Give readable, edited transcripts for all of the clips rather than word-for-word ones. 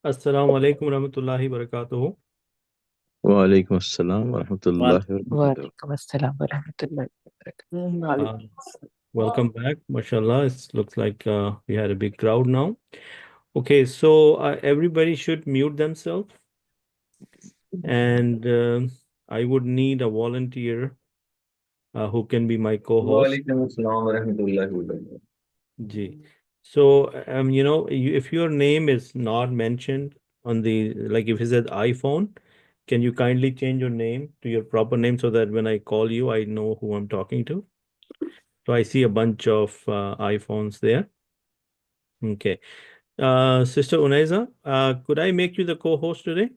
Assalamu alaikum warahmatullahi wabarakatuh. Walaikum assalam wa rahmatullahi wa barakatuh. Walaikum assalam wa rahmatullahi wa barakatuh. Welcome back. MashaAllah. It looks like we had a big crowd now. Okay, so everybody should mute themselves. And I would need a volunteer who can be my co-host. Walaikum assalam wa rahmatullahi wa barakatuh. Ji. So, if your name is not mentioned on the, like if it says iPhone, can you kindly change your name to your proper name so that when I call you, I know who I'm talking to? So I see a bunch of iPhones there. Okay. Sister Unaiza, could I make you the co-host today?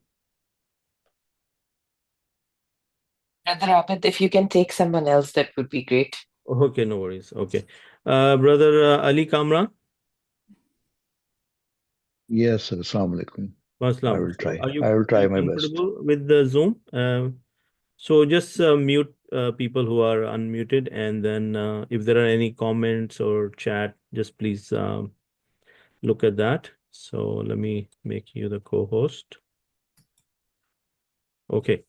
Brother Ahmed, if you can take someone else, that would be great. Okay, no worries. Okay. Brother Ali Kamran? Yes, sir. Assalamu alaikum. Assalam. I will try. Are you I will try my best. comfortable with the Zoom? So just mute people who are unmuted, and then if there are any comments or chat, just please look at that. So let me make you the co-host. Okay.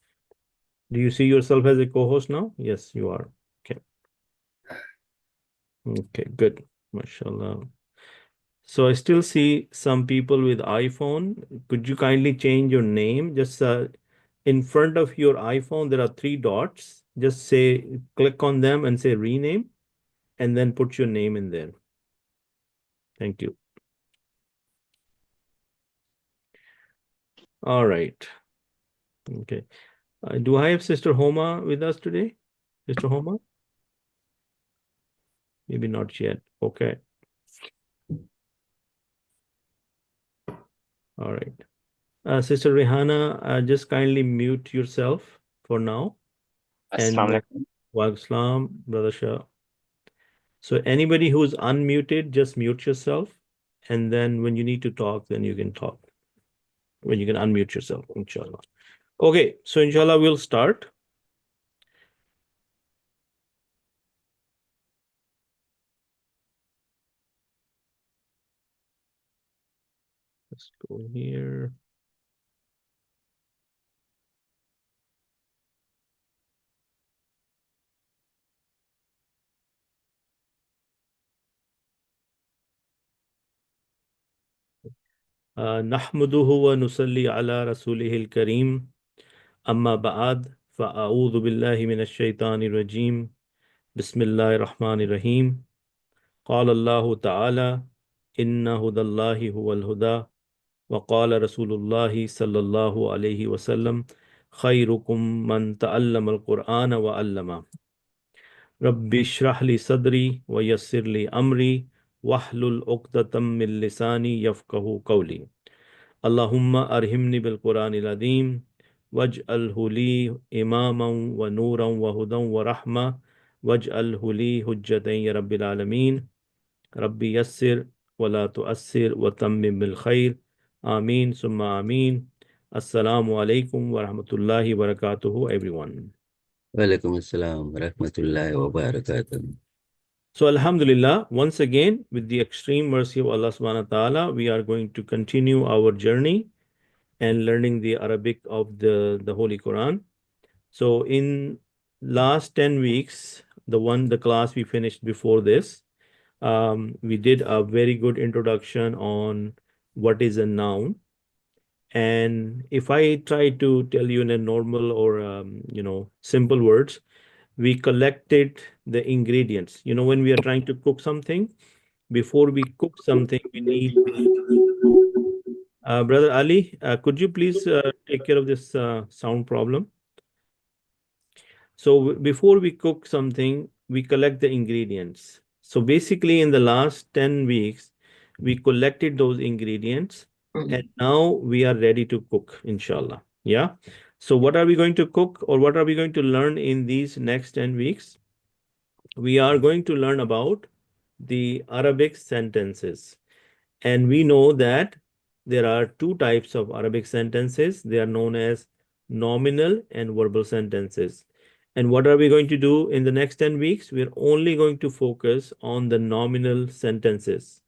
Do you see yourself as a co-host now? Yes, you are. Okay. Okay, good. MashaAllah. So I still see some people with iPhone. Could you kindly change your name? Just in front of your iPhone, there are 3 dots. Just say, click on them and say rename, and then put your name in there. Thank you. All right. Okay. Do I have Sister Homa with us today? Sister Homa? Maybe not yet. Okay. All right. Sister Rihanna, just kindly mute yourself for now. Assalamu And Wa Salam, Brother Shah. So anybody who's unmuted, just mute yourself. And then when you need to talk, then you can talk. When you can unmute yourself, inshallah. Okay, so inshallah, we'll start. Let's go here. نحمده ونصلي على رسوله الكريم أما بعد فأعوذ بالله من الشيطان الرجيم بسم الله الرحمن الرحيم قال الله تعالى إن هدى الله هو الهدى وقال رسول الله صلى الله عليه وسلم خيركم من تعلم القرآن وعلمه رب اشرح لي صدري ويسر لي أمري واحلل عقدة من لساني يفقهوا قولي اللهم أرحمني بالقرآن العظيم واجعله لي إماما ونورا وهدى ورحمة واجعله لي حجة يا رب العالمين ربي يسر ولا تؤسر وتمم بالخير آمين ثم آمين السلام عليكم ورحمة الله وبركاته everyone. Walaikum assalam wa rahmatullahi wa barakatuh. So Alhamdulillah, once again, with the extreme mercy of Allah subhanahu wa ta'ala, we are going to continue our journey and learning the Arabic of the Holy Quran. So in last 10 weeks, the class we finished before this, we did a very good introduction on what is a noun. And if I try to tell you in a normal or simple words, we collected the ingredients. When we are trying to cook something, before we cook something, we need Brother Ali, could you please take care of this sound problem? So before we cook something, we collect the ingredients. So basically, in the last 10 weeks, we collected those ingredients, and now we are ready to cook, inshallah. Yeah. So what are we going to cook, or what are we going to learn in these next 10 weeks? We are going to learn about the Arabic sentences. And we know that there are two types of Arabic sentences. They are known as nominal and verbal sentences. And what are we going to do in the next 10 weeks? We're only going to focus on the nominal sentences.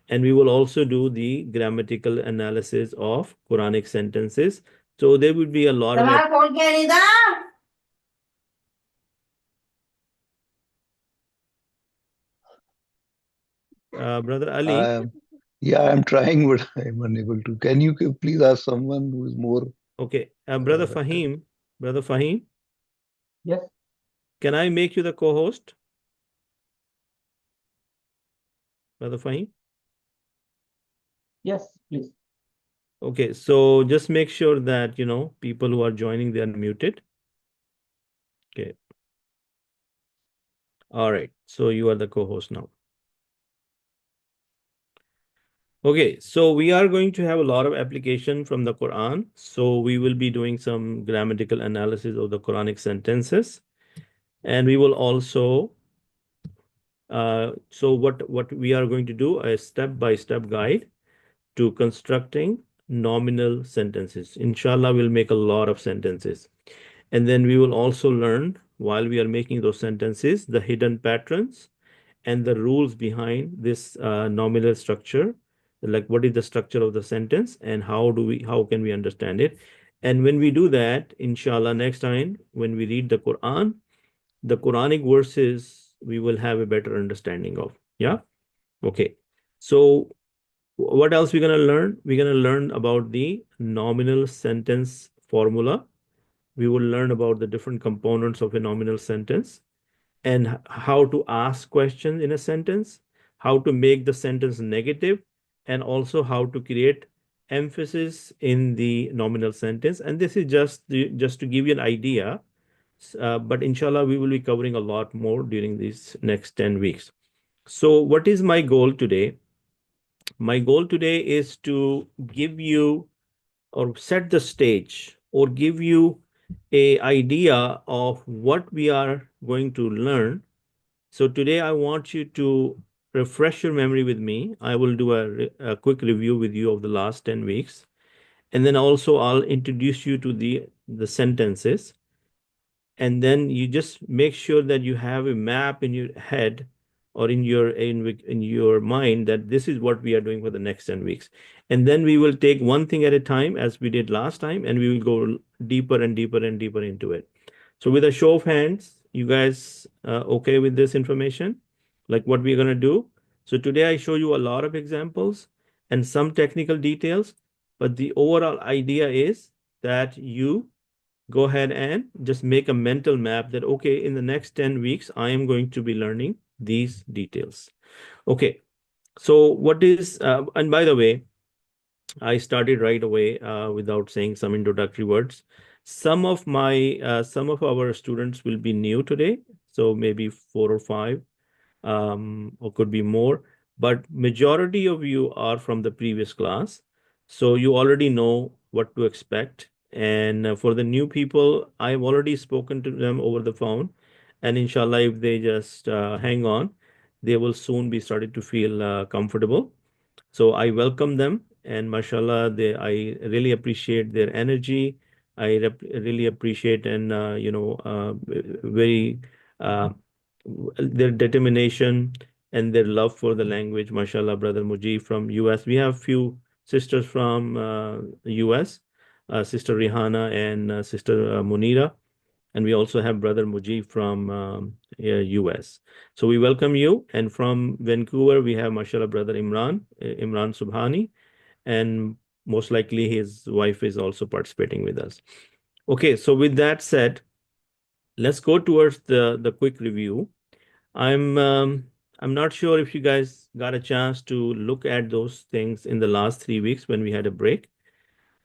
And we will also do the grammatical analysis of Quranic sentences. So there would be a lot of Brother Ali. I'm trying, but I'm unable to. Can you please ask someone who is more? Okay, Brother Fahim. Brother Fahim, Yes, can I make you the co-host? Brother Fahim? yes, please. Okay, so just make sure that, people who are joining, they are muted. Okay. All right. So you are the co-host now. Okay, so we are going to have a lot of application from the Quran. So we will be doing some grammatical analysis of the Quranic sentences. And we will also, so what we are going to do, a step-by-step guide to constructing nominal sentences. Inshallah, we'll make a lot of sentences. And then we will also learn, while we are making those sentences, the hidden patterns and the rules behind this nominal structure, like what is the structure of the sentence and how can we understand it. And when we do that, inshallah, next time when we read the Quran, the Quranic verses, we will have a better understanding of. Yeah. Okay. So what else we're going to learn? We're going to learn about the nominal sentence formula. We will learn about the different components of a nominal sentence and how to ask questions in a sentence, how to make the sentence negative, and also how to create emphasis in the nominal sentence. And this is just to give you an idea. But inshallah, we will be covering a lot more during these next 10 weeks. So what is my goal today? My goal today is to give you or set the stage or give you a idea of what we are going to learn. So today I want you to refresh your memory with me. I will do a quick review with you of the last 10 weeks. And then also I'll introduce you to the sentences. And then you just make sure that you have a map in your head or in your mind that this is what we are doing for the next 10 weeks. And then we will take one thing at a time as we did last time, and we will go deeper and deeper and deeper into it. So with a show of hands, you guys okay with this information? Like what we're going to do? So today I show you a lot of examples and some technical details, but the overall idea is that you go ahead and just make a mental map that, okay, in the next 10 weeks, I am going to be learning these details. Okay, so what is, and by the way, I started right away without saying some introductory words. Some of our students will be new today, so maybe 4 or 5, or could be more, but majority of you are from the previous class. So you already know what to expect. And for the new people, I've already spoken to them over the phone. And inshallah, if they just hang on, they will soon be started to feel comfortable. So I welcome them, and mashallah, I really appreciate their energy. I really appreciate and very their determination and their love for the language. Mashallah, Brother Mujib from US. We have few sisters from US, Sister Rihanna and Sister Munira. And we also have Brother Mujib from US. So we welcome you. And from Vancouver, we have, mashallah, Brother Imran Subhani. And most likely his wife is also participating with us. Okay, so with that said, let's go towards the quick review. I'm not sure if you guys got a chance to look at those things in the last 3 weeks when we had a break.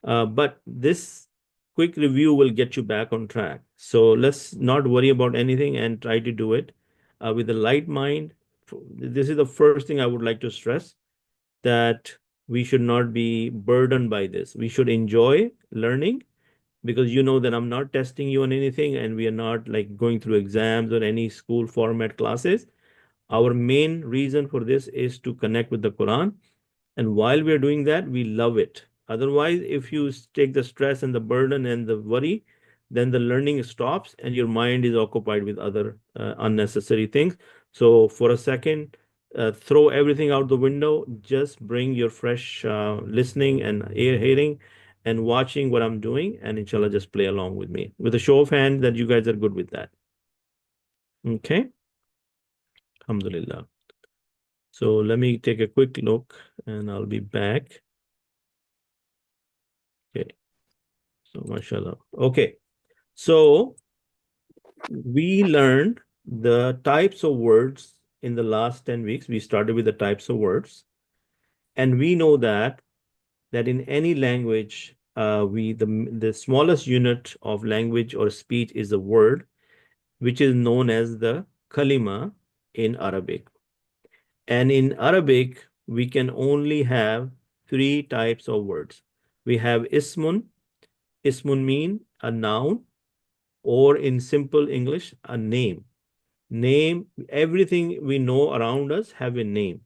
But this quick review will get you back on track. So let's not worry about anything and try to do it with a light mind. This is the first thing I would like to stress, that we should not be burdened by this. We should enjoy learning, because you know that I'm not testing you on anything and we are not like going through exams or any school format classes. Our main reason for this is to connect with the Quran. And while we're doing that, we love it. Otherwise, if you take the stress and the burden and the worry, then the learning stops and your mind is occupied with other unnecessary things. So for a second, throw everything out the window. Just bring your fresh listening and ear hearing and watching what I'm doing, and inshallah, just play along with me. With a show of hands that you guys are good with that. Okay. Alhamdulillah. So let me take a quick look and I'll be back. Okay. So mashallah. Okay. So we learned the types of words in the last 10 weeks. We started with the types of words. And we know that in any language, the smallest unit of language or speech is a word, which is known as the kalima in Arabic. And in Arabic, we can only have 3 types of words. We have ismun. Ismun mean a noun, or in simple English, a name. Name, everything we know around us have a name.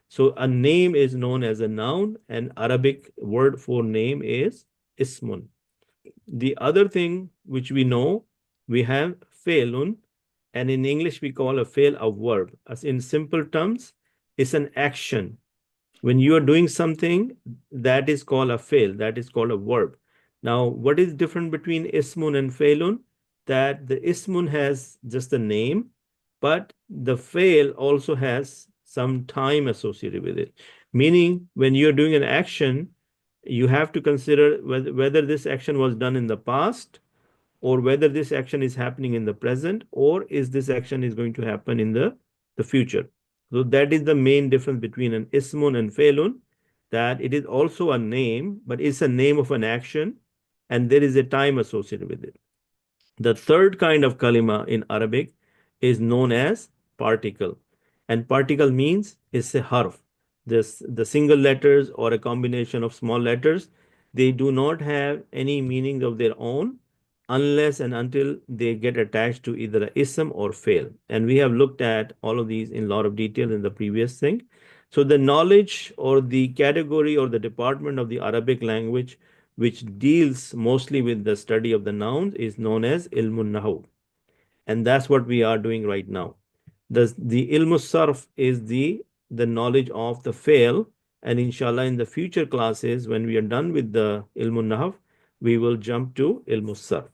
So a name is known as a noun, and Arabic word for name is ismun. The other thing which we know, we have fe'lun, and in English we call a fail a verb. As in simple terms, it's an action. When you are doing something, that is called a fail, that is called a verb. Now, what is different between ismun and failun? That the ismun has just a name, but the fail also has some time associated with it. Meaning, when you're doing an action, you have to consider whether this action was done in the past, or whether this action is happening in the present, or is this action is going to happen in the future. So that is the main difference between an ismun and failun, that it is also a name, but it's a name of an action, and there is a time associated with it. The third kind of kalima in Arabic is known as particle. And particle means it's a harf. The single letters or a combination of small letters, they do not have any meaning of their own unless and until they get attached to either a ism or fail. And we have looked at all of these in a lot of detail in the previous thing. So the knowledge or the category or the department of the Arabic language which deals mostly with the study of the nouns is known as ilmun nahu. And that's what we are doing right now. The ilmus sarf is the knowledge of the fail. And inshallah, in the future classes, when we are done with the ilmun nahw, we will jump to ilmus sarf.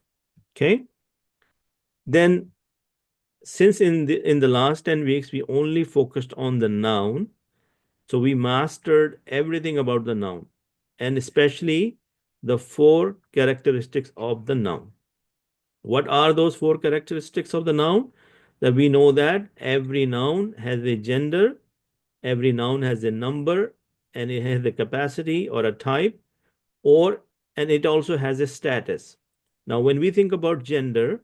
Okay. Then, since in the last 10 weeks, we only focused on the noun. So we mastered everything about the noun, and especially the 4 characteristics of the noun. What are those 4 characteristics of the noun? That we know that every noun has a gender, every noun has a number, and it has a capacity or a type, and it also has a status. Now, when we think about gender,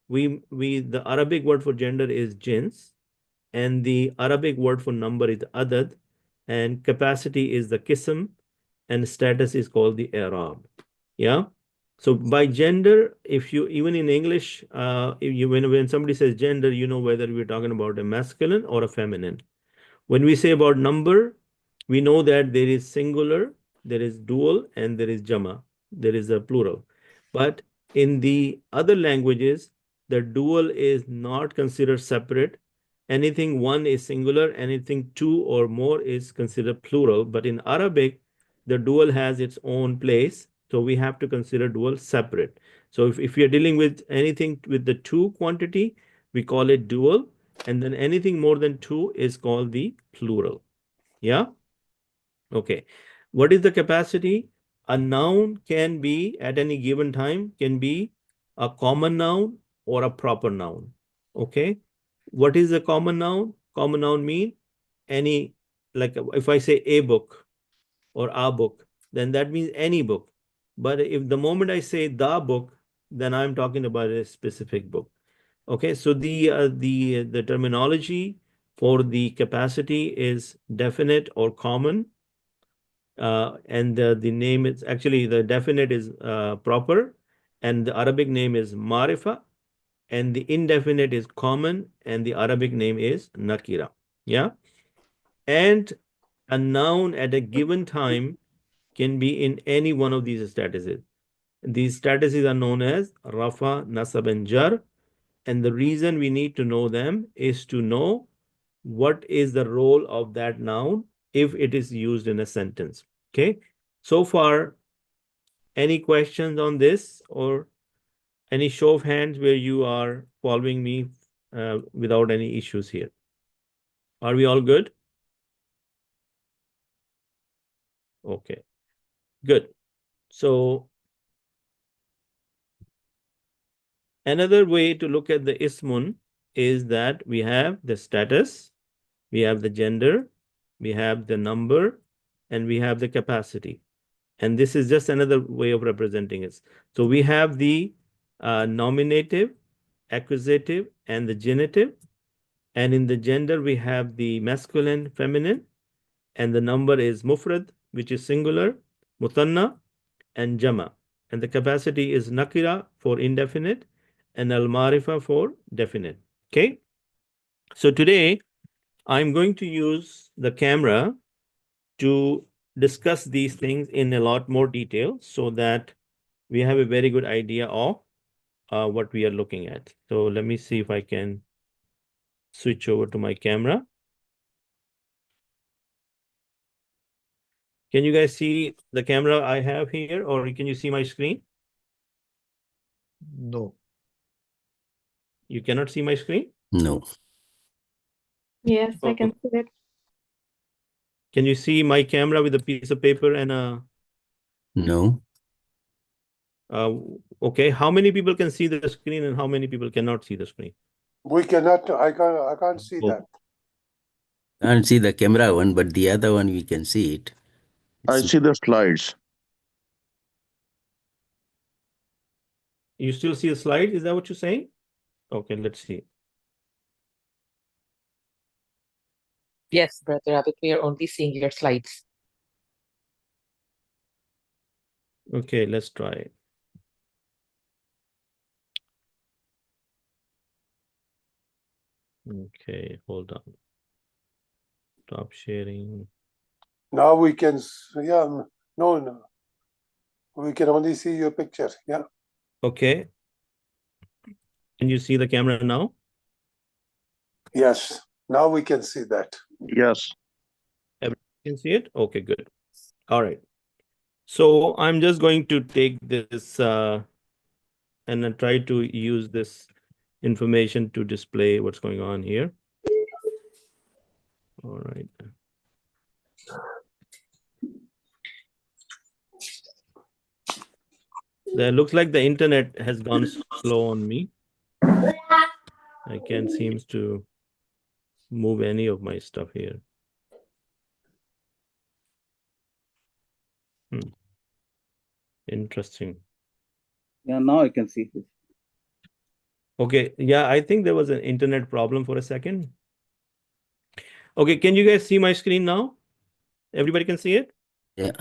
the Arabic word for gender is jins, and the Arabic word for number is adad, and capacity is the qism, and status is called the i'rab. Yeah. So by gender, if you even in English, when somebody says gender, you know whether we're talking about a masculine or a feminine. When we say about number, we know that there is singular, there is dual, and there is jama. There is a plural. But in the other languages, the dual is not considered separate. Anything one is singular, anything 2 or more is considered plural. But in Arabic, the dual has its own place. So we have to consider dual separate. So if you're dealing with anything with the 2 quantity, we call it dual. And then anything more than 2 is called the plural. Yeah? Okay. What is the capacity? a noun can be, at any given time, can be a common noun or a proper noun. Okay? What is a common noun? Common noun mean any, like if I say a book or a book, then that means any book. But if the moment I say the book, then I'm talking about a specific book. Okay, so the terminology for the capacity is definite or common, and the name is actually, the definite is proper, and the Arabic name is marifa, and the indefinite is common, and the Arabic name is nakira. Yeah, and a noun at a given time can be in any one of these statuses. These statuses are known as rafa, nasab, and jar. And the reason we need to know them is to know what is the role of that noun if it is used in a sentence. Okay. So far, any questions on this, or any show of hands where you are following me without any issues here? Are we all good? Okay, good. So another way to look at the ismun is that we have the status, we have the gender, we have the number, and we have the capacity. And this is just another way of representing it. So we have the nominative, accusative, and the genitive. And in the gender, we have the masculine, feminine, and the number is mufrad, which is singular, mutanna, and jama. And the capacity is nakira for indefinite, and al-marifa for definite. Okay. So today, I'm going to use the camera to discuss these things in a lot more detail so that we have a very good idea of what we are looking at. So let me see if I can switch over to my camera. Can you guys see the camera I have here, or can you see my screen? No. You cannot see my screen? No. Yes, I Oh, can see it. can you see my camera with a piece of paper and a... No. Okay, how many people can see the screen and how many people cannot see the screen? We cannot, I can't see Oh, that. Can't see the camera one, but the other one we can see it. I see the slides. you still see the slide? Is that what you're saying? Okay, let's see. Yes, Brother Rabbit, we are only seeing your slides. Okay, let's try it. Okay, hold on. Stop sharing. Now we can, yeah, no, we can only see your picture, yeah. Okay. Can you see the camera now? Yes, now we can see that. Yes. Everyone can see it? Okay, good. All right. So I'm just going to take this and then try to use this information to display what's going on here. All right. That looks like the internet has gone slow on me. I can't seem to move any of my stuff here. Interesting. Yeah, now I can see it. Okay, yeah, I think there was an internet problem for a second. Okay, can you guys see my screen now? Everybody can see it? Yeah.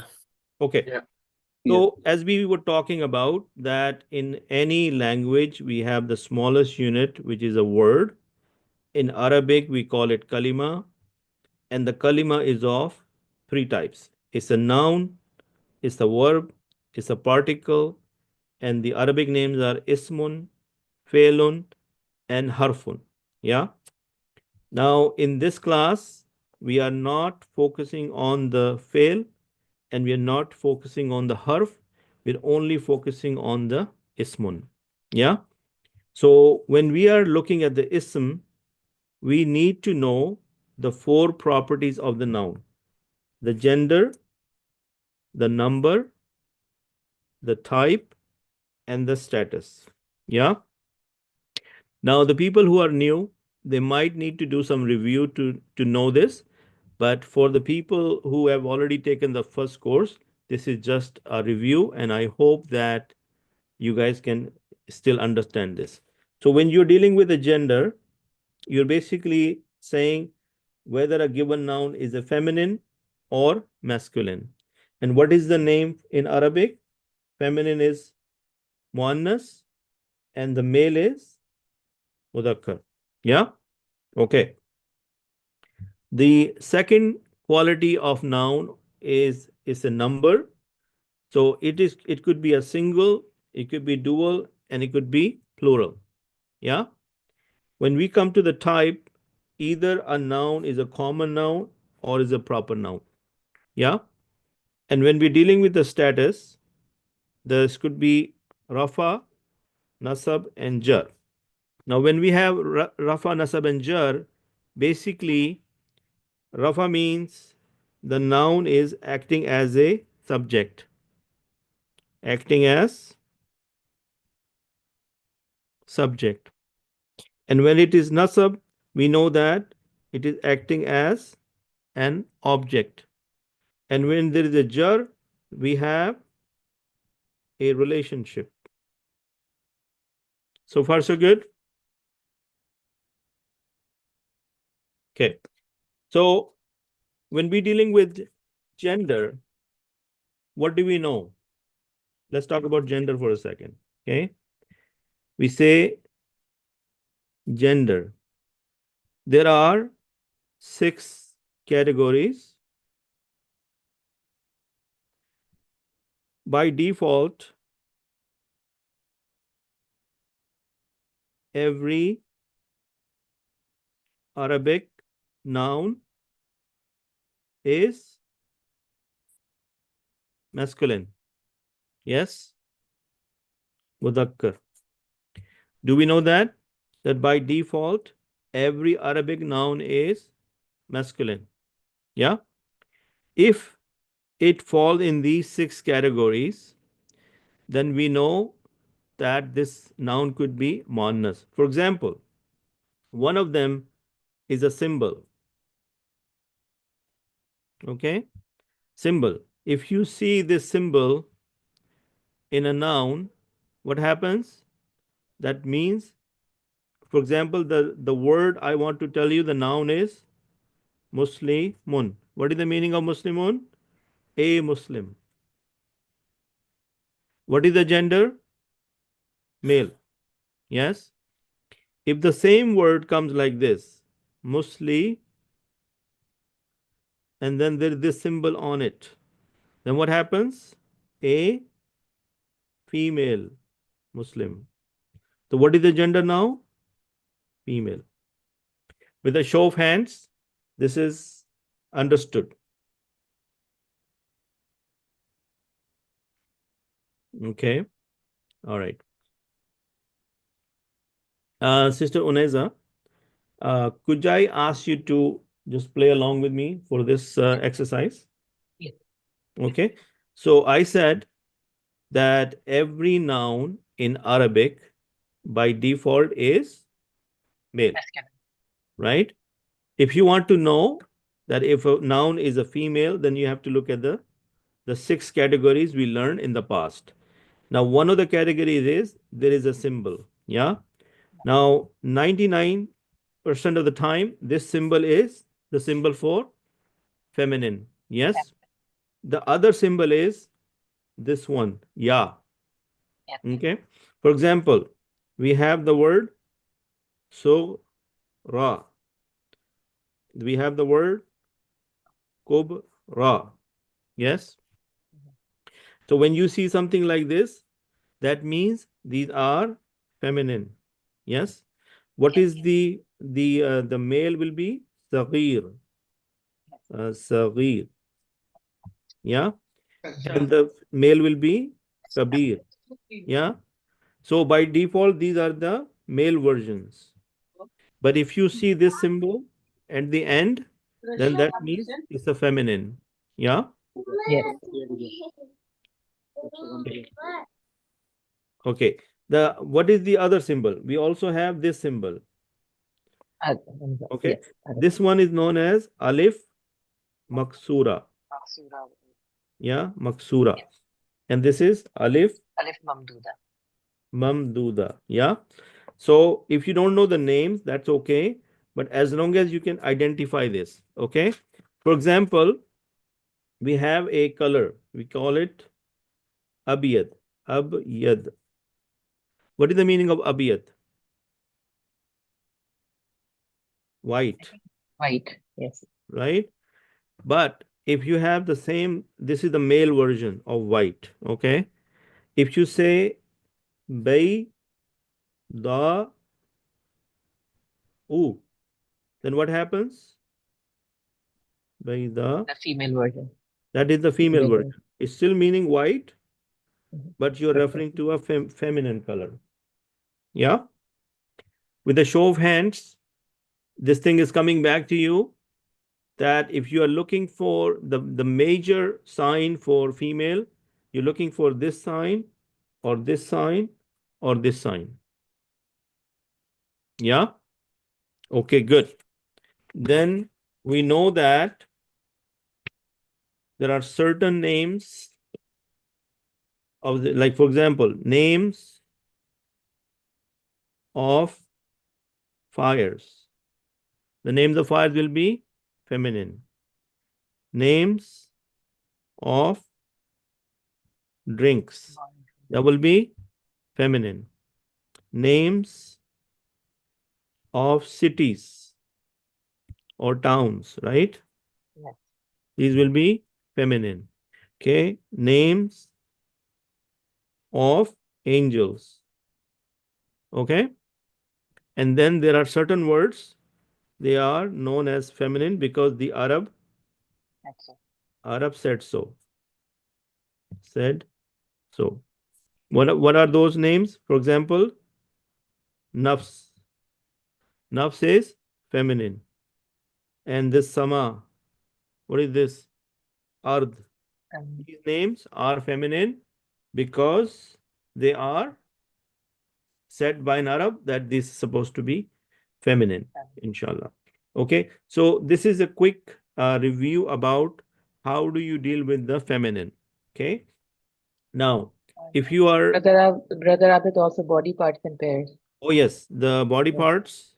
Okay. Yeah. So as we were talking about that in any language, we have the smallest unit, which is a word. In Arabic, we call it kalima. And the kalima is of three types. It's a noun, it's a verb, it's a particle, and the Arabic names are ismun, fe'lun, and harfun. Yeah. Now, in this class, we are not focusing on the fail and we are not focusing on the harf. We're only focusing on the ismun. Yeah. So when we are looking at the ism, we need to know the four properties of the noun: the gender, the number, the type, and the status. Yeah. Now, the people who are new, they might need to do some review to know this. But for the people who have already taken the first course, this is just a review, and I hope that you guys can still understand this. So when you're dealing with a gender, you're basically saying whether a given noun is a feminine or masculine. And what is the name in Arabic? Feminine is muannas and the male is mudhakkar. Yeah? Okay. The second quality of noun is a number. So it could be a single, it could be dual, and it could be plural. Yeah? When we come to the type, either a noun is a common noun or is a proper noun. Yeah? And when we're dealing with the status, this could be rafa, nasab, and jar. Now, when we have rafa, nasab, and jar, basically, rafa means the noun is acting as a subject, acting as subject. And when it is nasab, we know that it is acting as an object. And when there is a jar, we have a relationship. So far, so good? Okay. So when we're dealing with gender, what do we know? Let's talk about gender for a second. Okay. We say gender. There are 6 categories. By default, every Arabic noun is masculine. Yes? Mudhakkar. Do we know that? That by default, every Arabic noun is masculine. Yeah? If it falls in these 6 categories, then we know that this noun could be muannas. For example, one of them is a symbol. Okay? Symbol. If you see this symbol in a noun, what happens? That means, for example, the word I want to tell you, the noun is Muslimun. What is the meaning of Muslimun? A Muslim. What is the gender? Male. Yes? If the same word comes like this, Musli, and then there is this symbol on it, then what happens? A female Muslim. So what is the gender now? Female. With a show of hands, this is understood. Okay. All right. Sister Uneza, could I ask you to just play along with me for this exercise? Yes. Okay. So I said that every noun in Arabic by default is male, Masculine. right? If you want to know that if a noun is a female, then you have to look at the 6 categories we learned in the past. Now, one of the categories is there is a symbol. Yeah. Now, 99% of the time, this symbol is the symbol for feminine. Yes. The other symbol is this one. Yeah. Yes. Okay. For example, we have the word so ra. We have the word kubra. Yes. So when you see something like this, that means these are feminine. Yes. What is the male will be saghir. Saghir. Yeah. And the male will be kabir. Yeah. So by default, these are the male versions. But if you see this symbol at the end, then that means it's a feminine. Yeah. Yes. Okay. What is the other symbol? We also have this symbol. Okay. Yes. This one is known as alif maksura. Yeah, maksura. Yes. And this is alif Alif mamduda. mamduda. Yeah. So if you don't know the names, that's okay. But as long as you can identify this, okay. For example, we have a color. We call it abiyad. Abyad. What is the meaning of abiyad? White, White. Yes. right? But if you have the same, this is the male version of white, okay? If you say bay da u, then what happens? Bay da, The female version. that is the female Female version. It's still meaning white, Mhm. but you're referring to a feminine color. Yeah? With a show of hands, this thing is coming back to you that if you are looking for the major sign for female, you're looking for this sign or this sign or this sign. Yeah? Okay, good. Then we know that there are certain names of the, like for example, names of fires. The names of fires will be feminine. Names of drinks, that will be feminine. Names of cities or towns, right? Yes. These will be feminine. Okay. Names of angels. Okay. And then there are certain words, they are known as feminine because the Arab said so. Said so. What are those names? For example, nafs. Nafs is feminine. And this sama, what is this? Ard. These names are feminine because they are said by an Arab that this is supposed to be feminine, inshallah. Okay, so this is a quick review about how do you deal with the feminine. Okay, now if you are, Brother Abid, also body parts and pairs. oh yes, the body parts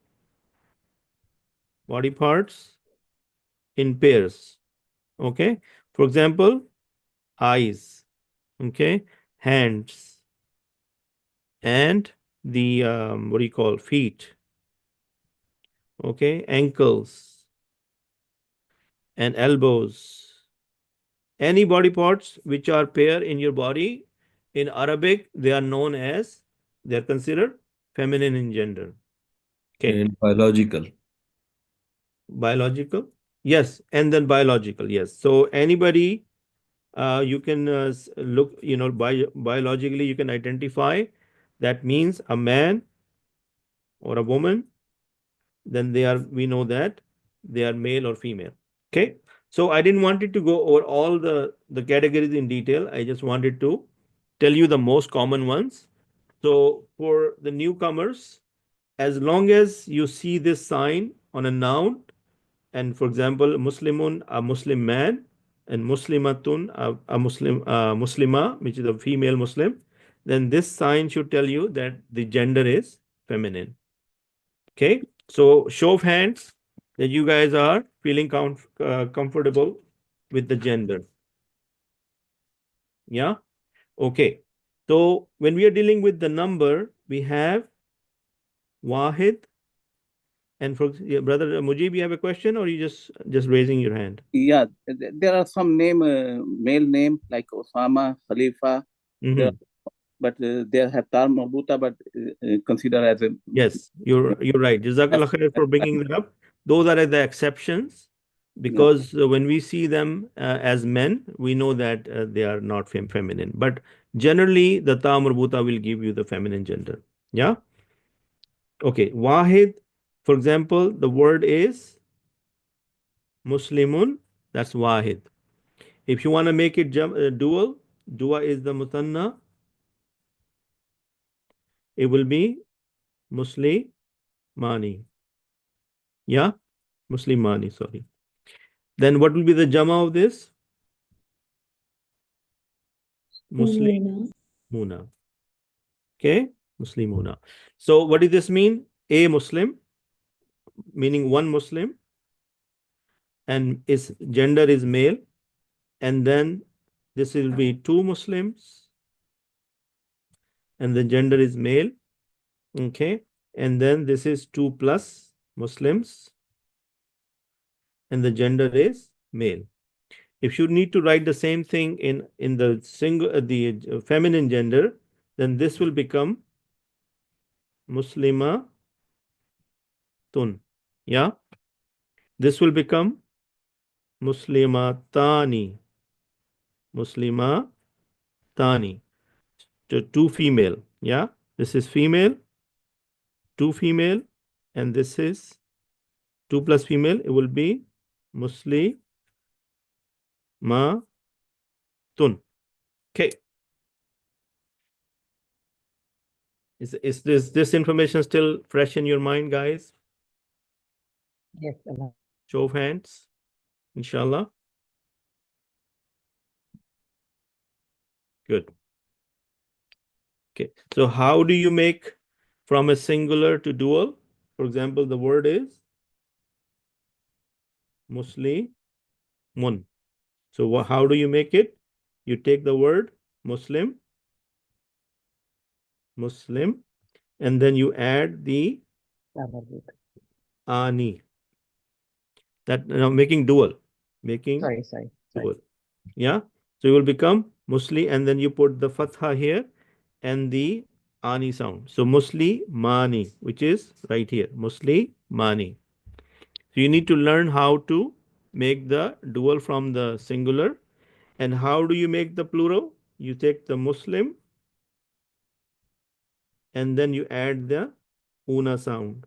in pairs. Okay, for example, eyes, okay, hands, and the what do you call, feet, okay, ankles and elbows. Any body parts which are pair in your body, in Arabic, they are known as, they are considered feminine in gender. Okay. And biological. Biological? Yes. And then biological, yes. So anybody, you can look, biologically, you can identify. That means a man or a woman, then we know that they are male or female. Okay. So I didn't want it to go over all the categories in detail. I just wanted to tell you the most common ones. So for the newcomers, as long as you see this sign on a noun, and for example, Muslimun, a Muslim man, and Muslimatun, a Muslim, Muslima, which is a female Muslim, then this sign should tell you that the gender is feminine. Okay, so show of hands that you guys are feeling comfortable with the gender. Yeah. Okay. So when we are dealing with the number, we have Wahid. And for brother Mujib, you have a question, or you just raising your hand? Yeah, there are some male name like Osama, Khalifa, but they have tar marbuta, but considered as a. Yes, you're right. Jazakallah khair for bringing that up. Those are the exceptions, because when we see them as men, we know that they are not feminine. But generally, the ta marbuta will give you the feminine gender. Yeah. Okay. Wahid, for example, the word is Muslimun. That's Wahid. If you want to make it dual, dua is the mutanna, it will be muslimani. Yeah, muslimani, sorry. Then what will be the jama of this? Muslimuna. Okay, muslimuna. So what does this mean? A Muslim, meaning one Muslim, and its gender is male, and then this will be two Muslims, and the gender is male. Okay, and then this is 2 plus Muslims, and the gender is male. If you need to write the same thing in the feminine gender, then this will become Muslimatun. Yeah, this will become Muslimatani. Muslimatani. So two female. Yeah, this is female, two female, and this is 2 plus female. It will be Muslimatun. Okay. Is this information still fresh in your mind, guys? Yes, Allah. Show of hands, inshallah. Good. Okay. So how do you make from a singular to dual? For example, the word is Muslimun. So how do you make it? You take the word Muslim, and then you add the ani. That making dual. Sorry. Dual. Yeah. So you will become Musli, and then you put the fatha here and the ani sound. So Musli mani, which is right here. Musli mani. So you need to learn how to make the dual from the singular. And how do you make the plural? You take the Muslim and then you add the una sound.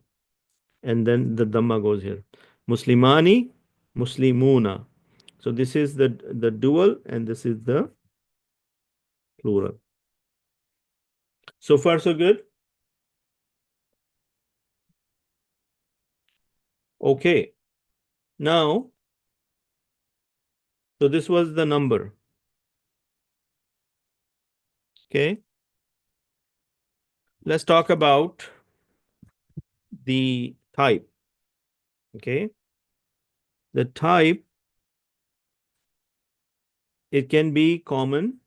And then the dhamma goes here. Muslimani, Muslimuna. So this is the dual and this is the plural. So far, so good? Okay. Now, so this was the number. Okay. Let's talk about the type. Okay. The type, it can be common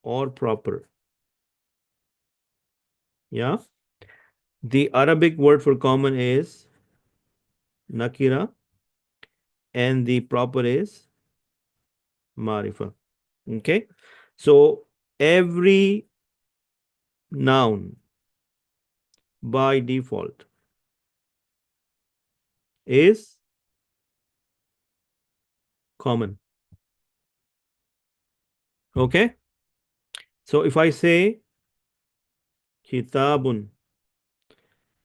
or proper. Yeah. The Arabic word for common is nakira, and the proper is marifa. Okay. So every noun by default is common. Okay. So if I say kitabun,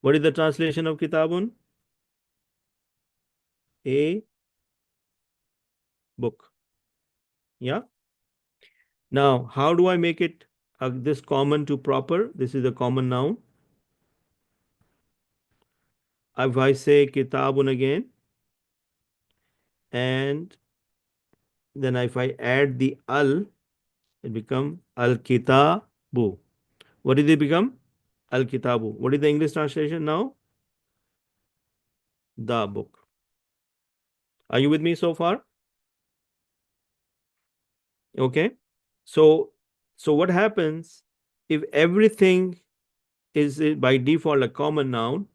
what is the translation of kitabun? A book. Yeah. Now, how do I make it this common to proper? This is a common noun. If I say kitabun again, and then if I add the al, it become al-kitabu. What did it become? Al-kitabu. What is the English translation now? The book. Are you with me so far? Okay. So what happens if everything is by default a common noun?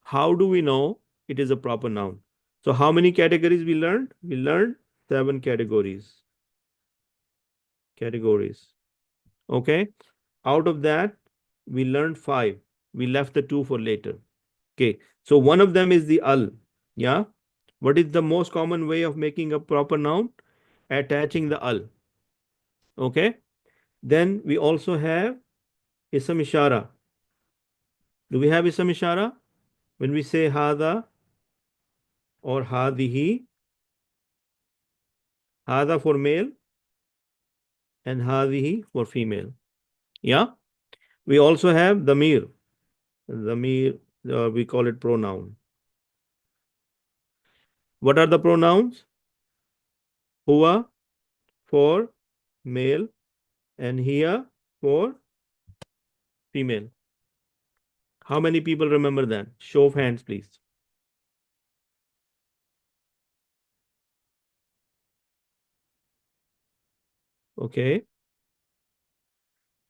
How do we know it is a proper noun? So how many categories we learned? We learned 7 categories. Okay. Out of that, we learned 5. We left the 2 for later. Okay. So one of them is the al. Yeah. What is the most common way of making a proper noun? Attaching the al. Okay. Then we also have ism ishara. Do we have ism ishara? When we say hada or hadihi, Hada for male and hadihi for female. Yeah. We also have damir. Damir, we call it pronoun. What are the pronouns? Huwa for male and hiya for female. How many people remember that? Show of hands, please. Okay.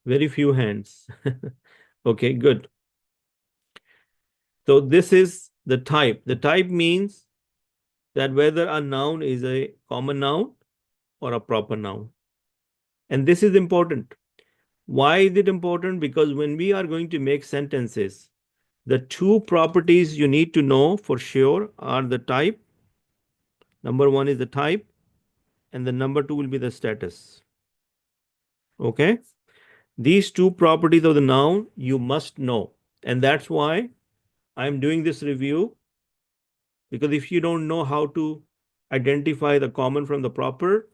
Very few hands. Okay, good. So this is the type. The type means that whether a noun is a common noun or a proper noun. And this is important. Why is it important? Because when we are going to make sentences, the two properties you need to know for sure are the type. Number one is the type, and the number two will be the status. Okay? These two properties of the noun you must know. And that's why I'm doing this review, because if you don't know how to identify the common from the proper,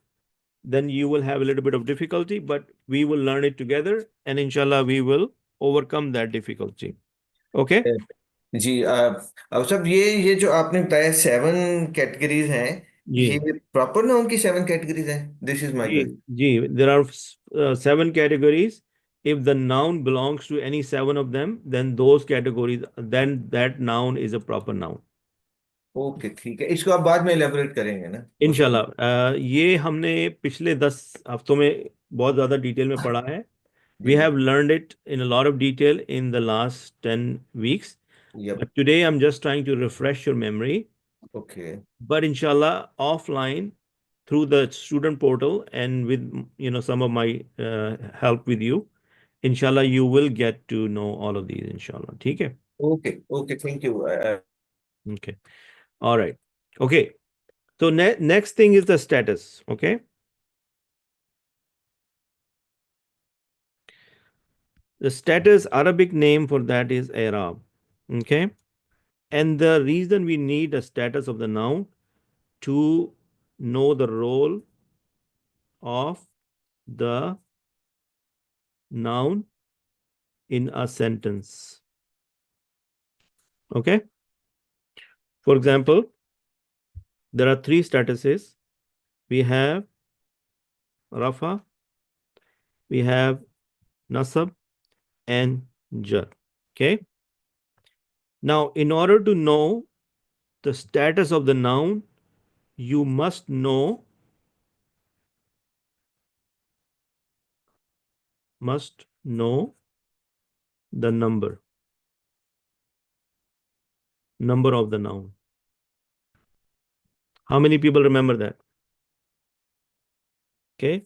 then you will have a little bit of difficulty, but we will learn it together and inshallah we will overcome that difficulty. Okay? जी अब सब ये जो आपने बताया 7 categories हैं, जी ये proper noun की 7 categories हैं. This is my question. जी, there are 7 categories. If the noun belongs to any 7 of them, then those categories, then that noun is a proper noun. Okay, ठीक है. इसको आप बाद में एलेबोरेट करेंगे ना? इंशाल्लाह. ये हमने पिछले 10 हफ्तों में बहुत ज़्यादा डिटेल में पढ़ा है. We have learned it in a lot of detail in the last 10 weeks. Yep. But today I'm just trying to refresh your memory. Okay. But inshallah, offline through the student portal and with some of my help with you, inshallah you will get to know all of these, inshallah. Okay? Okay, thank you. Okay. All right. Okay. So next thing is the status. Okay. The status, Arabic name for that is i'rab. Okay. And the reason we need a status of the noun to know the role of the noun in a sentence. Okay. For example, there are 3 statuses. We have rafa, we have nasab, and jar. Okay. Now, in order to know the status of the noun, you must know the number of the noun. How many people remember that? Okay.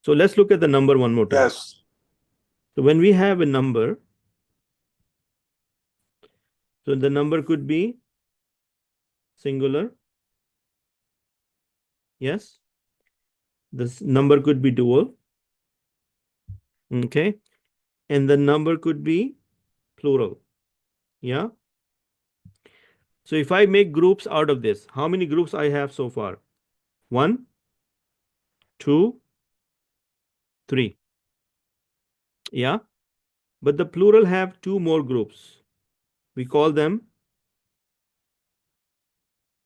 So let's look at the number one more time. Yes. So when we have a number, so the number could be singular. Yes. This number could be dual. Okay. And the number could be plural. Yeah. So if I make groups out of this, how many groups I have so far? 1, 2, 3. Yeah. But the plural have 2 more groups. We call them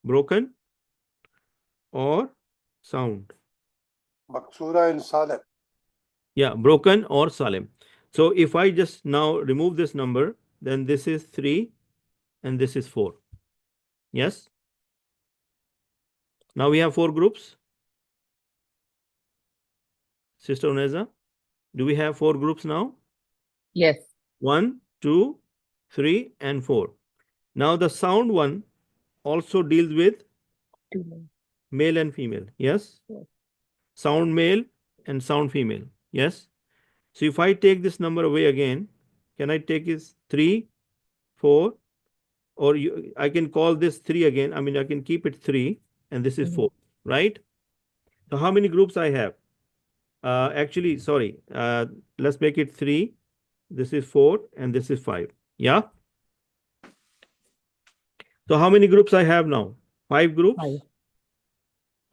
broken or sound. Maksura and Salem. Yeah, broken or salim. So if I just now remove this number, then this is 3 and this is 4. Yes. Now we have 4 groups. Sister Uneza, do we have 4 groups now? Yes. 1, 2, 3, and 4. Now the sound one also deals with male and female. Yes. Sound male and sound female. Yes. So if I take this number away again, can I take this 3, 4, or I can call this 3 again. I mean, I can keep it 3 and this is 4, right? So how many groups I have? Actually, sorry. Let's make it 3. This is 4 and this is 5. Yeah. So how many groups I have now? 5 groups? 5.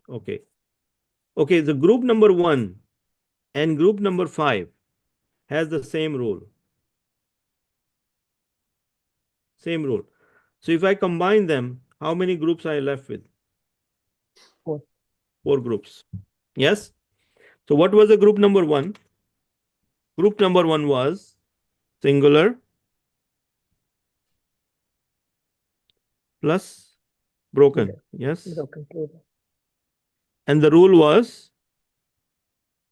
Okay. Okay, the group number 1 and group number 5 has the same rule. Same rule. So if I combine them, how many groups are I left with? 4. 4 groups. Yes? So what was the group number 1? Group number 1 was singular plus broken. Yes? Broken plural. And the rule was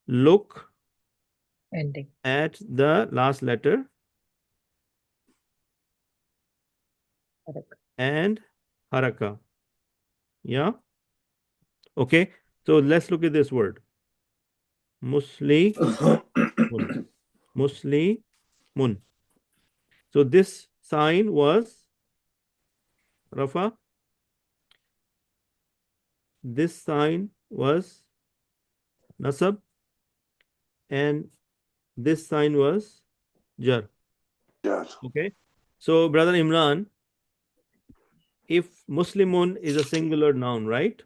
look Ending. at the last letter Correct. and haraka. Yeah? Okay. So let's look at this word. Muslimun. Muslimun. So this sign was Rafa. This sign was Nasab. And this sign was Jar. Yeah. Okay. So, Brother Imran, if Muslimun is a singular noun, right?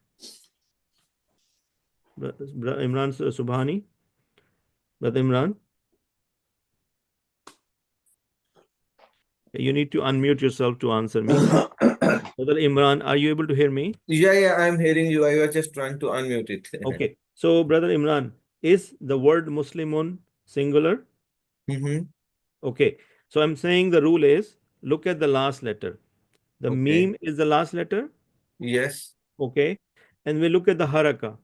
Brother Imran Subhani. Brother Imran. You need to unmute yourself to answer me. Brother Imran, are you able to hear me? Yeah, I'm hearing you. I was just trying to unmute it. Okay. So, Brother Imran, is the word Muslimun singular? Mm-hmm. Okay. So, I'm saying the rule is look at the last letter. The Okay. meme is the last letter. Yes. Okay. And we look at the haraka.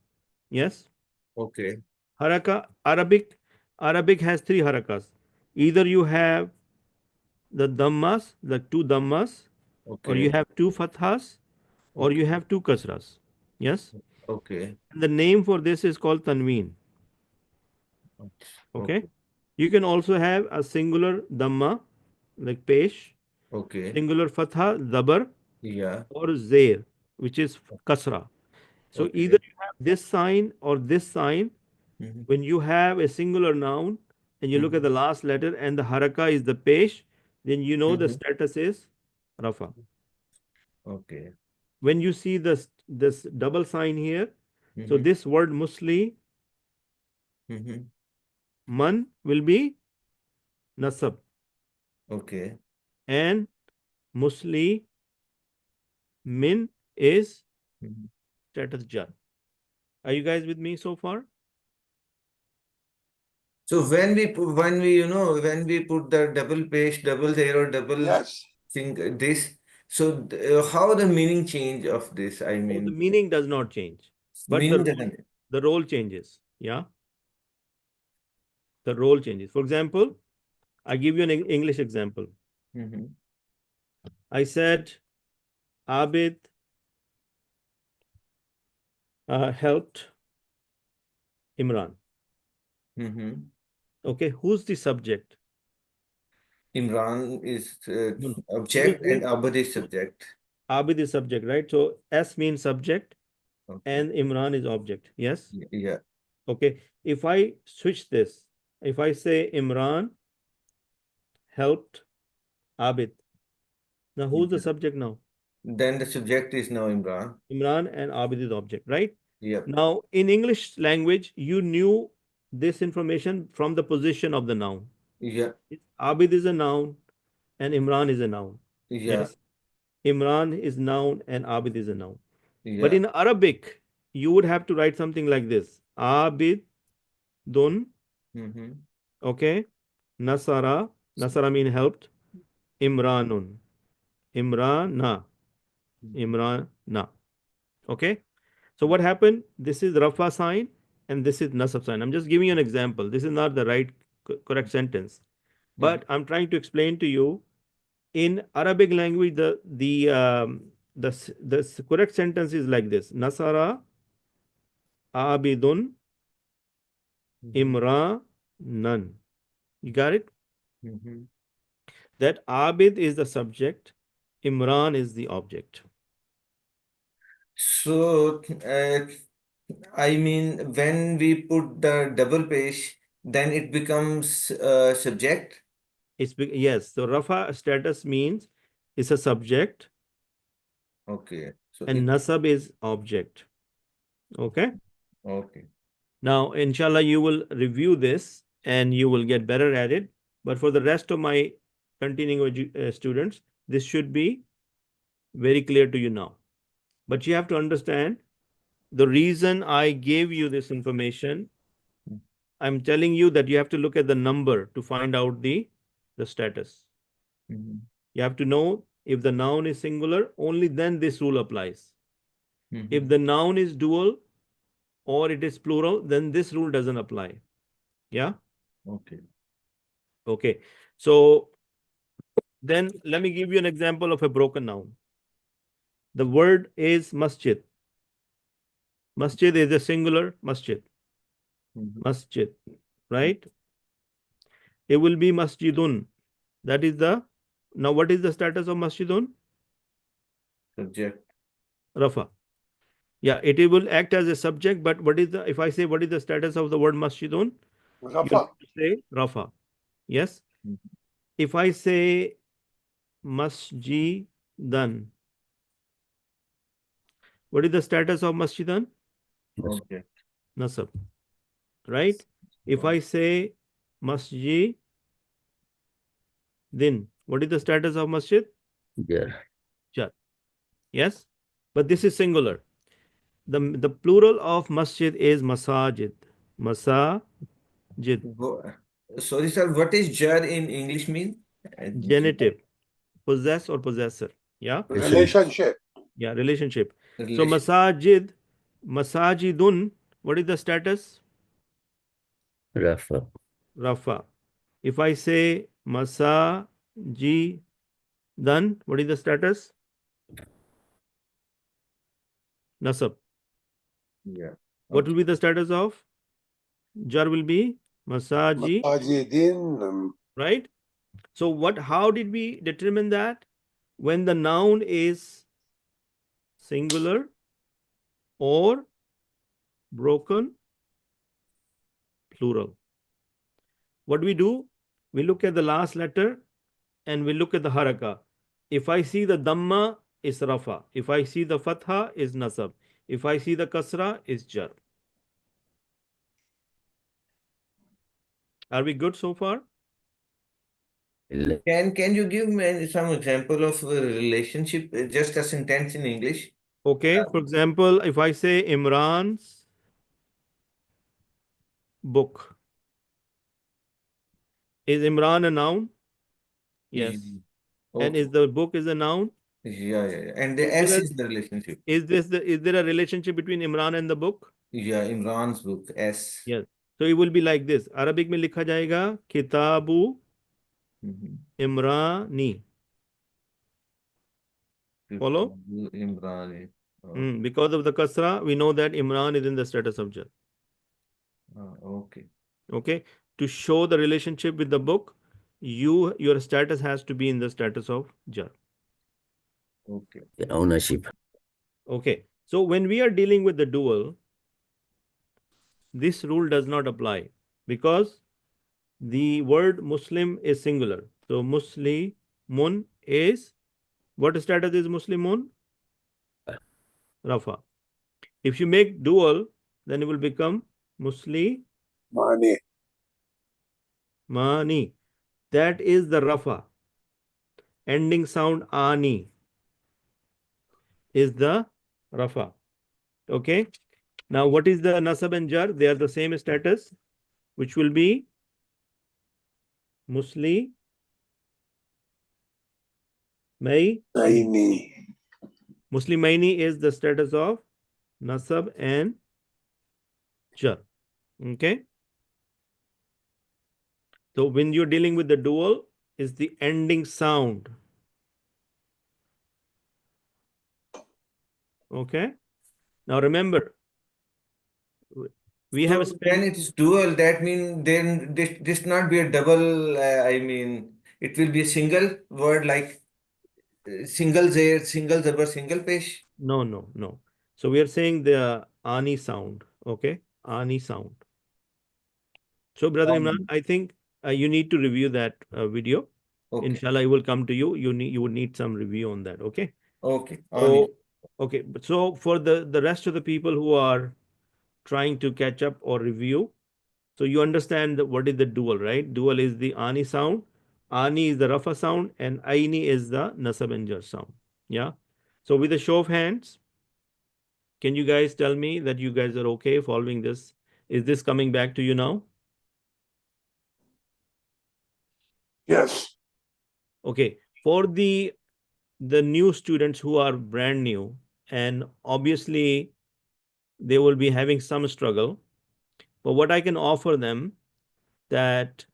Yes. Okay. Haraka, Arabic has 3 harakas. Either you have the dhammas, the 2 dhammas, or you Okay. have 2 fathas, or you Okay. have 2 kasras. Yes. Okay. And the name for this is called tanween. Okay. Okay. You can also have a singular dhamma like pesh, Okay. singular fatha, dabar, Yeah. or zair, which is kasra. So either Okay. you have this sign or this sign. Mm-hmm. When you have a singular noun and you look at the last letter and the haraka is the pesh, then you know the Mm-hmm. status is rafa. Okay. When you see this double sign here, so Mm-hmm. this word musli Mm-hmm. man will be nasab Okay. and musli min is Mm-hmm. status jar. Are you guys with me so far? So when we put the double page, double zero, double Yes. thing this, so how the meaning change of this? I So the mean, meaning does not change, but meaning doesn't. the role changes. Yeah, the role changes. For example, I give you an English example. Mm-hmm. I said Abid helped Imran. Mm-hmm. Okay, who's the subject? Imran is No, no. object and Abad is subject. Abid is subject, right? So S means subject Okay. and Imran is object. Yes? Yeah. Okay. If I switch this, if I say Imran helped Abid, now who's the Yeah. subject now? Then the subject is now Imran. Imran and Abid is object, right? Yep. Now, in English language, you knew this information from the position of the noun. Yeah. Abid is a noun and Imran is a noun. Yeah. Yes. Imran is noun and Abid is a noun. But Yeah. in Arabic, you would have to write something like this. Abid dun, Mm-hmm. okay. Nasara, Nasara mean helped. Imranun, Imrana, Imrana. Okay. So what happened? This is Rafa sign and this is Nasab sign. I'm just giving you an example. This is not the right correct sentence. But I'm trying to explain to you in Arabic language, the correct sentence is like this: Nasara Abidun Imranan. You got it? Mm-hmm. That Abid is the subject, Imran is the object. So, I mean, when we put the double page, then it becomes subject. Yes. So Rafa status means it's a subject Okay. So and it Nasab is object. Okay. okay. Now, inshallah, you will review this and you will get better at it. But for the rest of my continuing students, this should be very clear to you now. But you have to understand the reason I gave you this information. I'm telling you that you have to look at the number to find out the status. You have to know if the noun is singular, only then this rule applies. If the noun is dual or it is plural, then this rule doesn't apply. Yeah? Okay. Okay. So then let me give you an example of a broken noun. The word is masjid. Masjid is a singular masjid. Masjid, right? It will be masjidun. That is the, now what is the status of masjidun? Subject. Rafa. Yeah, it will act as a subject, but what is the, if I say what is the status of the word masjidun? Rafa. You say Rafa. Yes. If I say masjidan, what is the status of masjidan? Okay. Nasab. Right? If I say masjidin, what is the status of masjid? Yeah. Jar. Yes? But this is singular. The plural of masjid is masajid. Masajid. Sorry, sir. What is jar in English mean? Genitive. Possess or possessor. Yeah? Relationship. Yeah, relationship. So Relation. masajid, masajidun, what is the status? Rafa. Rafa. If I say masajidan, what is the status? Nasab. Yeah. What will be the status of? Jar will be masaji, Masajidin. right? So how did we determine that? When the noun is singular or broken plural. What do? We look at the last letter and we look at the haraka. If I see the dhamma, is rafa. If I see the fatha, is nasab. If I see the kasra, is jar. Are we good so far? Can you give me some example of relationship, just a sentence in English? Okay. For example, if I say Imran's book, is Imran a noun? Yes. And is the book is a noun? Yeah. And the S is the relationship. Is there a relationship between Imran and the book? Yeah, Imran's book, S. Yes. So it will be like this. Arabic में लिखा जाएगा किताबु Imrani. Follow? Imrani. Because of the kasra, we know that Imran is in the status of jar. Okay. Okay. To show the relationship with the book, your status has to be in the status of jar. Okay. The ownership. Okay. So when we are dealing with the dual, this rule does not apply because the word Muslim is singular. So Muslimun is, what status is Muslimun? Rafa. If you make dual, then it will become Muslimani. That is the Rafa. Ending sound ani is the Rafa. Okay. Now what is the Nasab and Jar? They are the same status, which will be Muslimaini. Muslimaini is the status of Nasab and Jar. Okay. So when you're dealing with the dual, is the ending sound. Okay. Now remember, we have spent. When it is dual, that means then this not be a double. I mean, it will be a single word like single zair, single zabar, single pesh. No. So we are saying the ani sound. Okay, ani sound. So brother Imran, I think you need to review that video. Okay. Inshallah, it will come to you. You would need some review on that. Okay. Okay. So, okay. So for the rest of the people who are trying to catch up or review. So you understand what is the dual, right? Dual is the ani sound, ani is the rafa sound, and aini is the nasab and jar sound. Yeah. So with a show of hands, can you guys tell me that you guys are okay following this? Is this coming back to you now? Yes. Okay. For the new students who are brand new, and obviously they will be having some struggle, but what I can offer them, that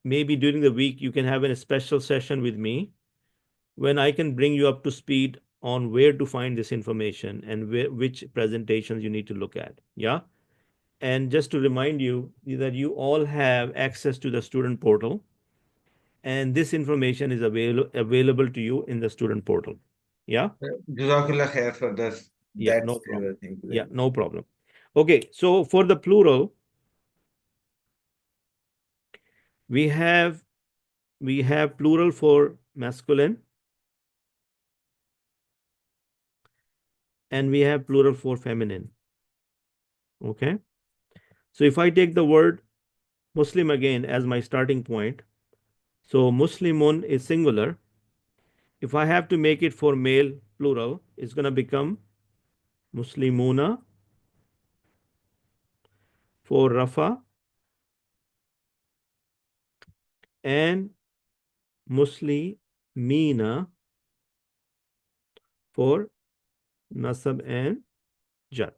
maybe during the week you can have a special session with me when I can bring you up to speed on where to find this information and which presentations you need to look at. Yeah. And just to remind you that you all have access to the student portal, and this information is available to you in the student portal. Yeah. Jazakallah khair for this. Yeah, That no problem. favor. Thank you very Yeah, much. no problem. Okay, so for the plural, we have plural for masculine, and we have plural for feminine. Okay. So if I take the word Muslim again as my starting point, so Muslimun is singular. If I have to make it for male plural, it's going to become Muslimuna for Rafa and Muslimina for Nasab and Jar.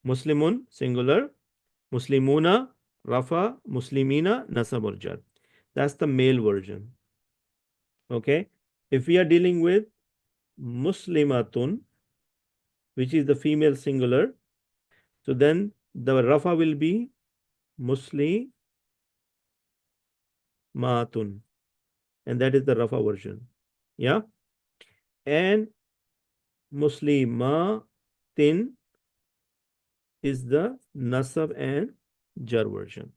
Muslimun singular, Muslimuna, Rafa, Muslimina, Nasab or Jar. That's the male version. Okay. If we are dealing with Muslimatun, which is the female singular, so then the Rafa will be Muslimatun, and that is the Rafa version. Yeah. And Muslimatin is the Nasab and Jar version.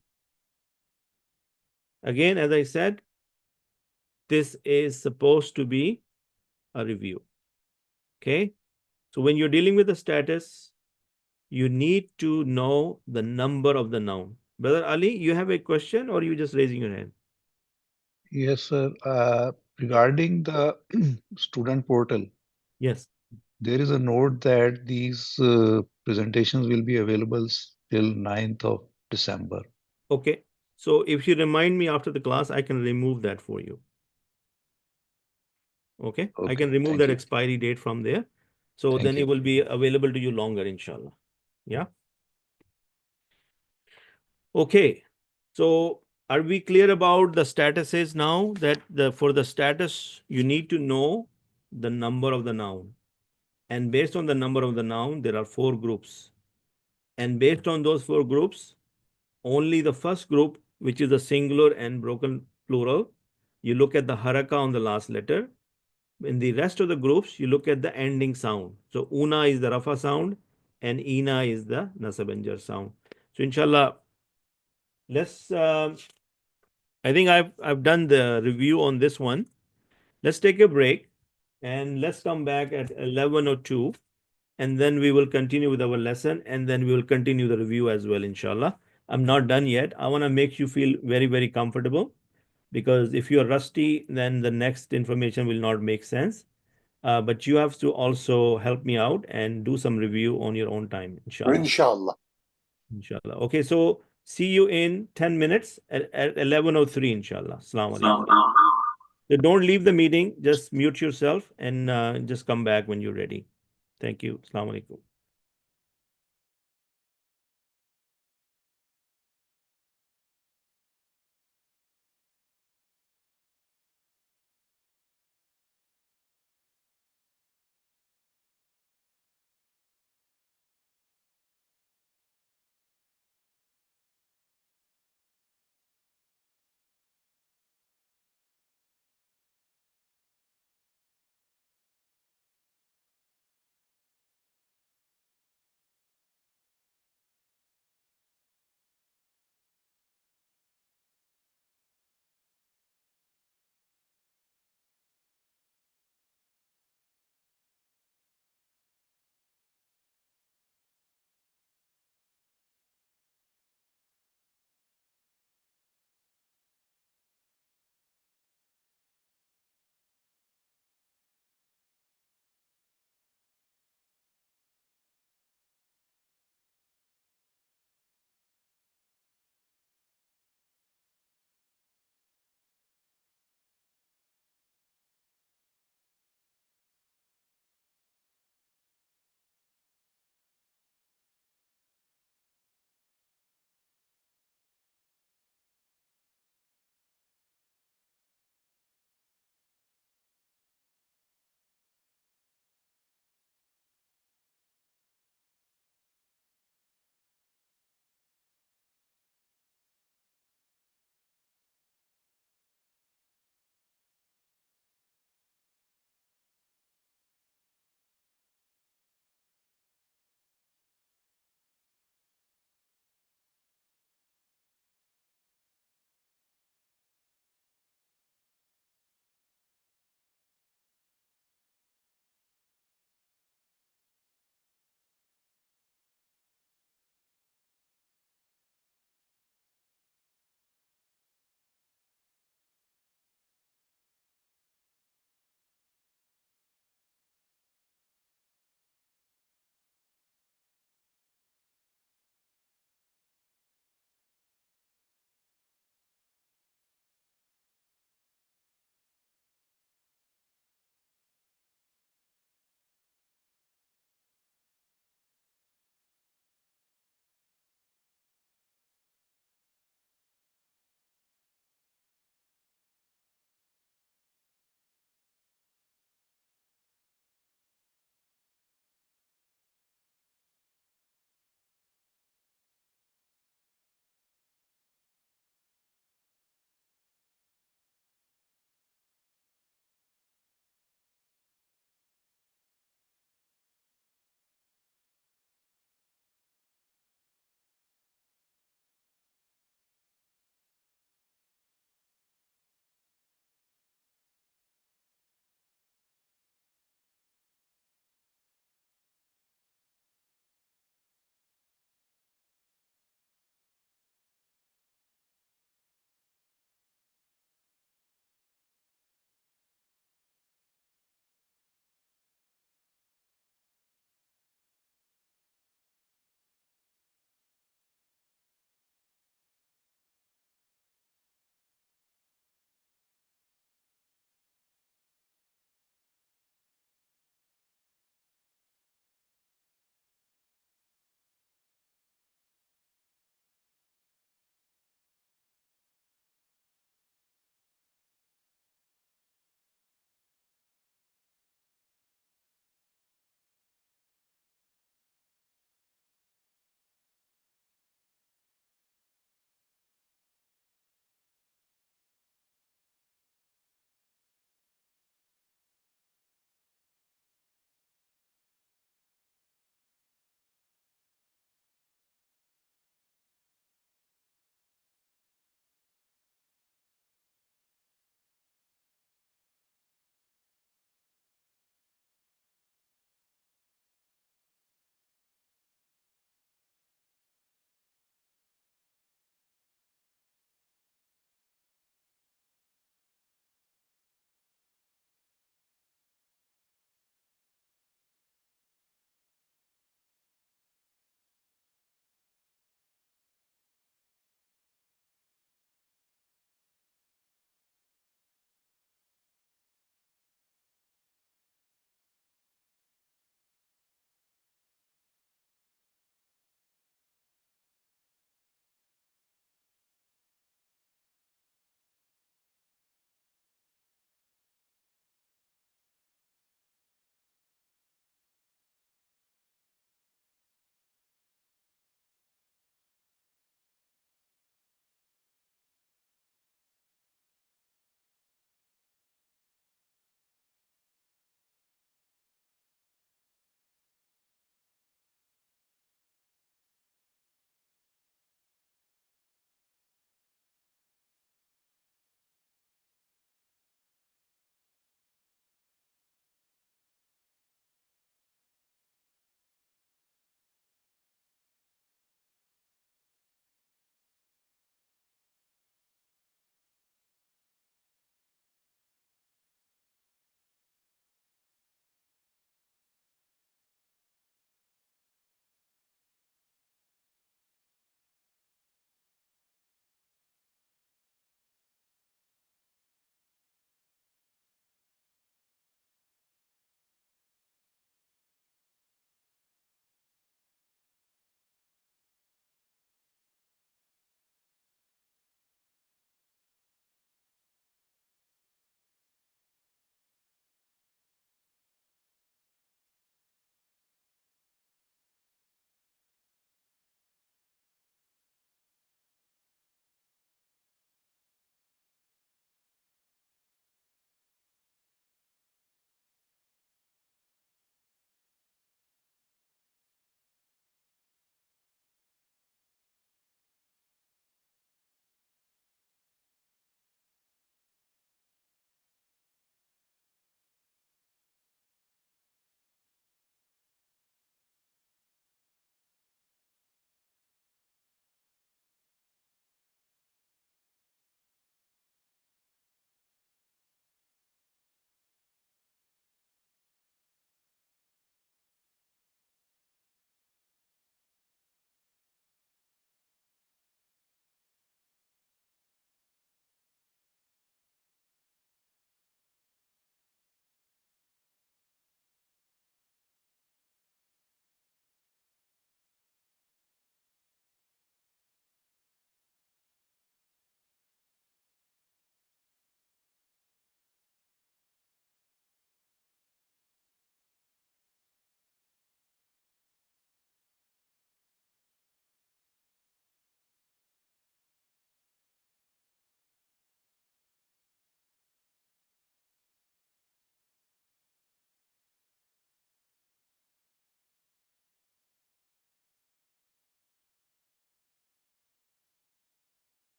Again, as I said, this is supposed to be a review. Okay. So when you're dealing with the status, you need to know the number of the noun. Brother Ali, you have a question or you just raising your hand? Yes, sir. Regarding the student portal, Yes. there is a note that these presentations will be available till 9th of December. Okay. So if you remind me after the class, I can remove that for you. Okay. I Okay, can remove thank that you. expiry date from there. So Thank then it you. will be available to you longer, inshallah. Yeah. Okay. So are we clear about the statuses now, that for the status, you need to know the number of the noun. And based on the number of the noun, there are 4 groups. And based on those 4 groups, only the first group, which is the singular and broken plural, you look at the haraka on the last letter. In the rest of the groups, you look at the ending sound. So una is the rafa sound and ina is the nasab and jar sound. So inshallah, let's I think I've done the review on this one. Let's take a break and let's come back at 11 or 2, and then we will continue with our lesson, and then we will continue the review as well, inshallah. I'm not done yet. I want to make you feel very, very comfortable, because if you're rusty, then the next information will not make sense. But you have to also help me out and do some review on your own time, inshallah. Inshallah. Inshallah. Okay, so see you in 10 minutes at 11:03, inshallah. Assalamu alaikum. So don't leave the meeting, just mute yourself and just come back when you're ready. Thank you. Assalamu alaikum.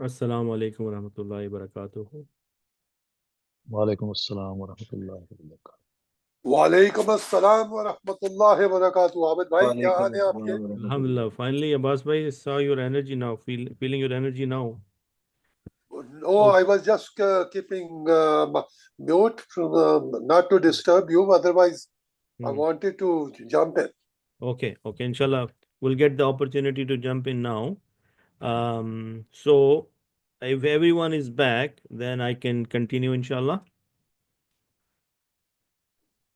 Assalamu alaikum wa rahmatullahi wa barakatuh. Walaikum assalam wa rahmatullahi wa barakatuh. वालेकुम अस्सलाम व रहमतुल्लाहि व बरकातुहू। आबिद भाई क्या हाल है आपके? Alhamdulillah. Finally, Abbas bhai, saw your energy now. Feeling your energy now. No, I was just keeping mute not to disturb you. Otherwise, I wanted to jump in. Okay. Inshallah, we'll get the opportunity to jump in now. So if everyone is back, then I can continue, inshallah.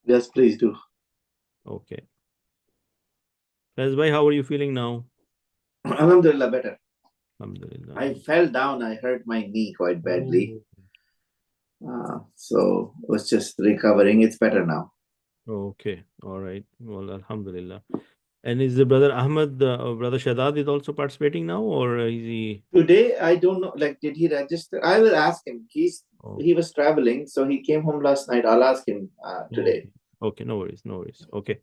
Yes, please do. Okay. Faiz bhai, how are you feeling now? Alhamdulillah, better. Alhamdulillah. I fell down. I hurt my knee quite badly. So I was just recovering. It's better now. Okay. All right. Well, alhamdulillah. And is the brother Ahmad, brother Shadad is also participating now, or is he? Today, I don't know. Like, did he register? I will ask him. He was traveling, so he came home last night. I'll ask him today. Okay. No worries. Okay.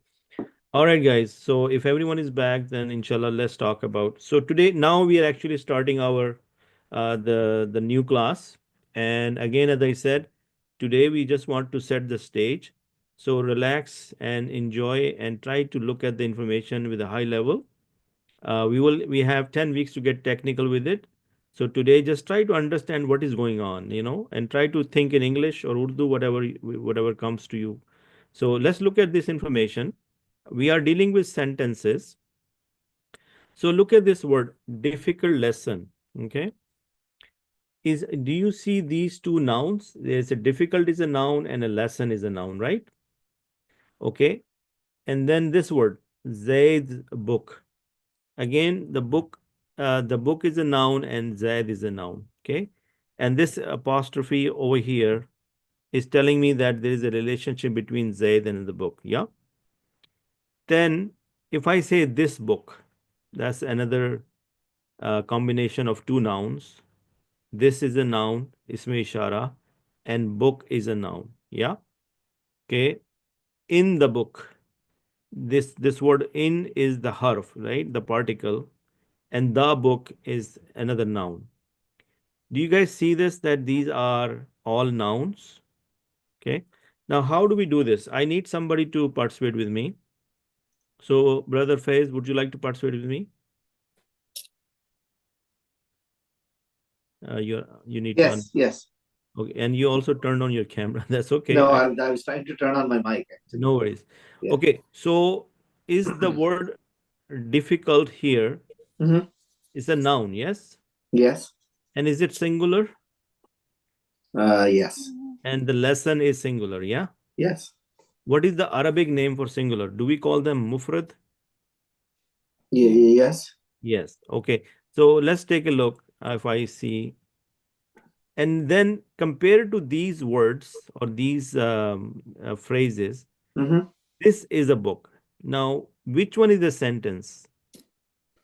All right, guys. So if everyone is back, then inshallah, let's talk about. So today, now we are actually starting our the new class. And again, as I said, today we just want to set the stage. So relax and enjoy and try to look at the information with a high level. We have 10 weeks to get technical with it. So today, just try to understand what is going on, and try to think in English or Urdu, whatever comes to you. So let's look at this information. We are dealing with sentences. So look at this word, difficult lesson. Okay. Do you see these two nouns? There's a difficult is a noun and a lesson is a noun, right? Okay. And then this word, Zaid's book. Again, the book is a noun and Zaid is a noun. Okay. And this apostrophe over here is telling me that there is a relationship between Zaid and the book. Yeah. Then if I say this book, that's another combination of two nouns. This is a noun, isme ishara, and book is a noun. Yeah. Okay. In the book, this word in is the harf, right? The particle, and the book is another noun. Do you guys see this? That these are all nouns. Okay. Now, how do we do this? I need somebody to participate with me. So, Brother Faiz, would you like to participate with me? You need to. Yes. Okay, and you also turned on your camera. That's okay. No, I was trying to turn on my mic. Actually. No worries. Yeah. Okay, so is the word difficult here? Is a noun, yes? Yes. And is it singular? Yes. And the lesson is singular, yeah? Yes. What is the Arabic name for singular? Do we call them mufrad? Yes. Yes. Okay. So let's take a look if I see. And then compared to these words or these phrases, this is a book. Now, which one is a sentence?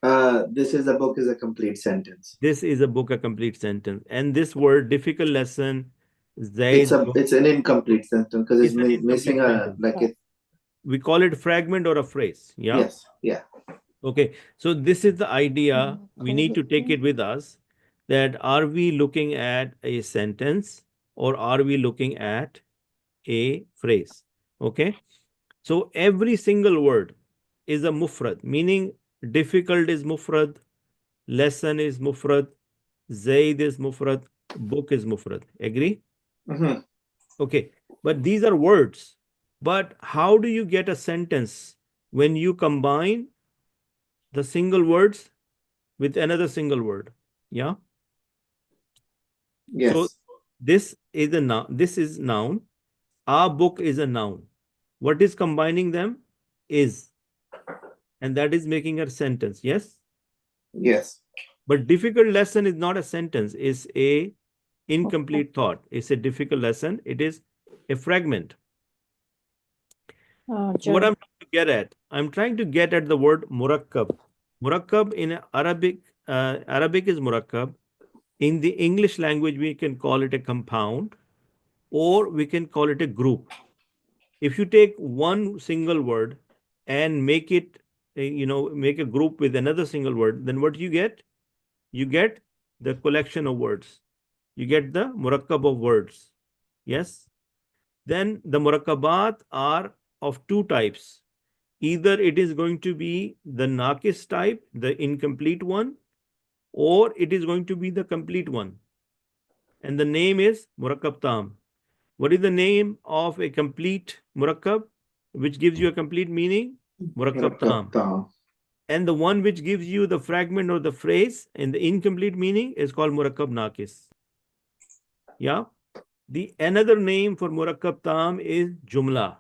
This is a book is a complete sentence. This is a book, a complete sentence. And this word, difficult lesson, Zaid. It's an incomplete sentence because it's missing a We call it fragment or a phrase. Yeah. Yes. Yeah. Okay. So this is the idea. We need to take it with us. That are we looking at a sentence or are we looking at a phrase? Okay. So every single word is a mufrad, meaning difficult is mufrad, lesson is mufrad, Zaid is mufrad, book is mufrad. Agree? Okay. But these are words. But how do you get a sentence when you combine the single words with another single word? Yeah. Yes. So this is a noun. This is noun. Our book is a noun. What is combining them is, and that is making a sentence. Yes. Yes. But difficult lesson is not a sentence. It's a incomplete thought. It's a difficult lesson. It is a fragment. What I'm trying to get at, I'm trying to get at the word murakkab. Murakkab in Arabic, Arabic is murakkab. In the English language, we can call it a compound, or we can call it a group. If you take one single word and make it, make a group with another single word, then what do you get? You get the collection of words. You get the murakkab of words. Yes. Then the murakkabat are of two types. Either it is going to be the naqis type, the incomplete one, or it is going to be the complete one. And the name is murakkab tam. What is the name of a complete murakkab, which gives you a complete meaning? Murakkab tam. And the one which gives you the fragment or the phrase and the incomplete meaning is called murakkab naqis. Yeah. The another name for murakkab tam is jumla.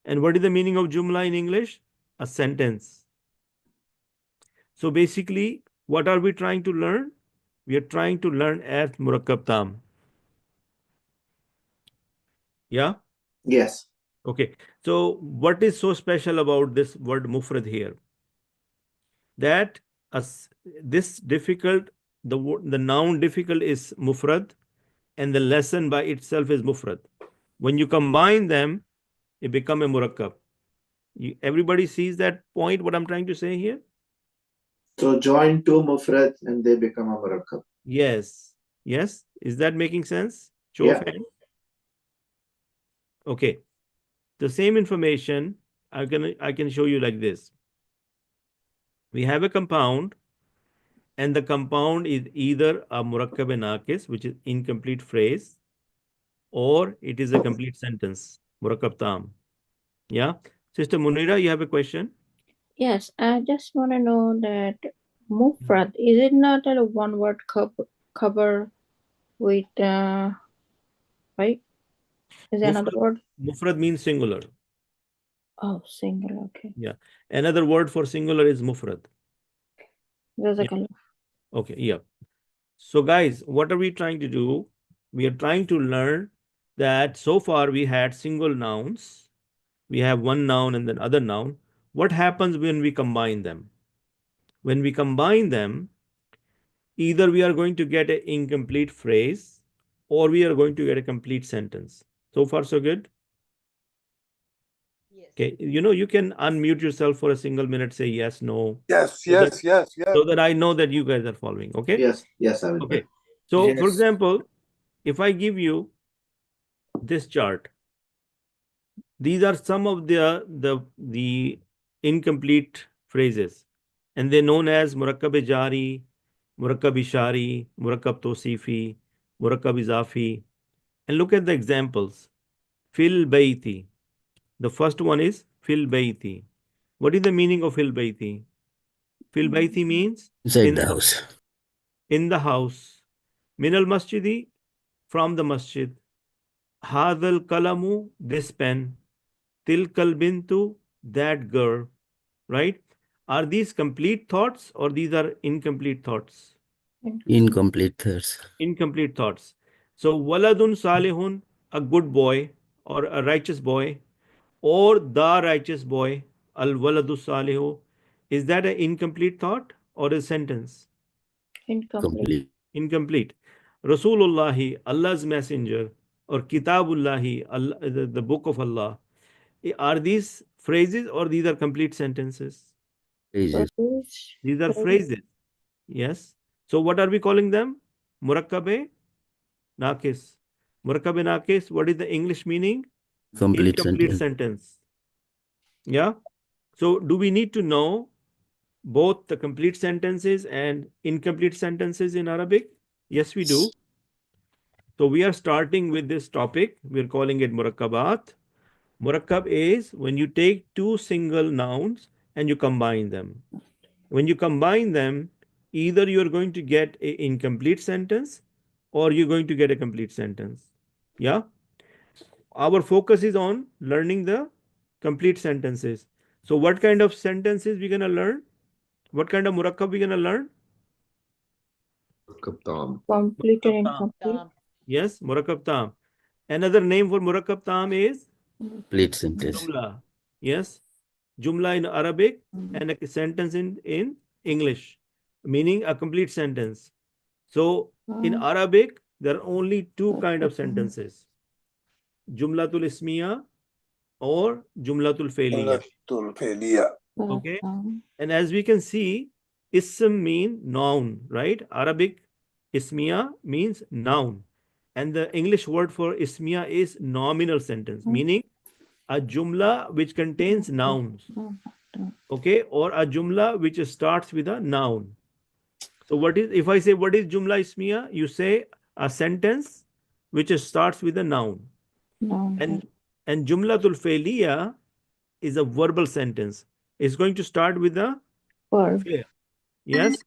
And what is the meaning of jumla in English? A sentence. So basically, what are we trying to learn? We are trying to learn as murakkab tam. Yeah? Yes. Okay. So what is so special about this word mufrad here? That this difficult, the noun difficult is mufrad, and the lesson by itself is mufrad. When you combine them, it become a murakkab. Everybody sees that point, what I'm trying to say here? So join two mufrad and they become a murakkab. Yes. Yes. Is that making sense? Show Yeah. of hand. Okay. The same information I can show you like this. We have a compound, and the compound is either a murakkab naqis, which is incomplete phrase, or it is a complete sentence, murakkab tam. Yeah. Sister Munira, you have a question? Yes, I just want to know that mufrad, is it not a one word cover with right? Is there another word? Mufrad means singular. Oh, singular, okay. Yeah. Another word for singular is mufrad. Jazakallah. Okay, yeah. So guys, what are we trying to do? We are trying to learn that so far we had single nouns. We have one noun and then other noun. What happens when we combine them? When we combine them, either we are going to get an incomplete phrase or we are going to get a complete sentence. So far, so good? Okay, you can unmute yourself for a single minute, say yes, no. Yes, so yes, that, yes, yes. So that I know that you guys are following, okay? Yes, yes, I will. Okay, so for Yes. example, if I give you this chart, these are some of the incomplete phrases, and they're known as murakkab jari, murakkab ishari, murakkab tosifi, murakkab izafi. And look at the examples. Fil bayti. The first one is fil bayti. What is the meaning of fil bayti? Fil bayti means Inside the house. In the house. Min al masjidi, from the masjid. Hadal kalamu, this pen. Tilkal bintu, that girl. Right? Are these complete thoughts or these are incomplete thoughts? Incomplete thoughts. Incomplete thoughts. So waladun salihun, a good boy or a righteous boy, or the righteous boy, al waladu salihu, is that an incomplete thought or a sentence? Incomplete. Incomplete. Rasulullahi, Allah's messenger, or Kitabullahi, Allah, the book of Allah, are these phrases or these are complete sentences? Phrases. These are phrases. Yes. So what are we calling them? Murakkabe naqis. Murakkabe naqis, what is the English meaning? Complete Incomplete sentence. Yeah. So do we need to know both the complete sentences and incomplete sentences in Arabic? Yes, we do. So we are starting with this topic. We're calling it murakkabat. Murakkab is when you take two single nouns and you combine them. When you combine them, either you're going to get an incomplete sentence or you're going to get a complete sentence. Yeah. Our focus is on learning the complete sentences. So what kind of sentences we're going to learn? What kind of murakkab we're going to learn? Complete and incomplete. Yes, murakkab tam. Another name for murakkab tam is complete sentence. jumla. Yes, jumla in Arabic and a sentence in English, meaning a complete sentence. So in Arabic, there are only two kind of sentences: jumlatul ismiya or jumlatul fe'liya. Jumlatul fe'liya. Okay, and as we can see, Ism mean noun, right? Arabic ismiya means noun. And the English word for ismiya is nominal sentence, meaning a jumla which contains nouns. Okay, or a jumla which starts with a noun. So what is, if I say what is jumla ismiya, you say a sentence which starts with a noun. And jumlatul failiya is a verbal sentence. It's going to start with a Verb. fail. Yes.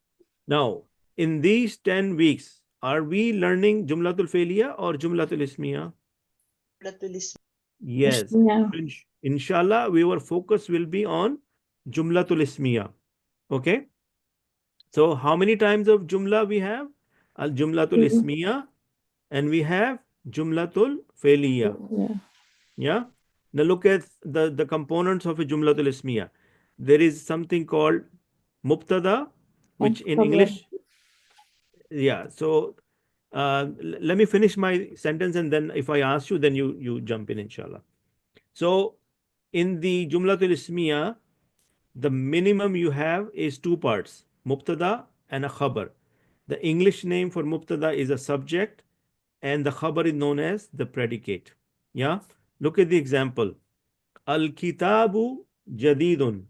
Now, in these 10 weeks, are we learning jumlatul failiya or jumlatul ismiya? Yes. Yeah. Inshallah, our focus will be on jumlatul ismiya. Okay. So how many times of jumla we have? Al jumlatul ismiya, and we have jumlatul failiya. Yeah. Yeah. Now look at the components of a jumlatul ismiya. There is something called mubtada, which in English, yeah. So let me finish my sentence, and then if I ask you, then you jump in, inshallah. So in the jumlatul ismiya, the minimum you have is two parts, mubtada and a khabar. The English name for mubtada is a subject, and the khabar is known as the predicate. Yeah. Look at the example. Al-kitabu jadidun.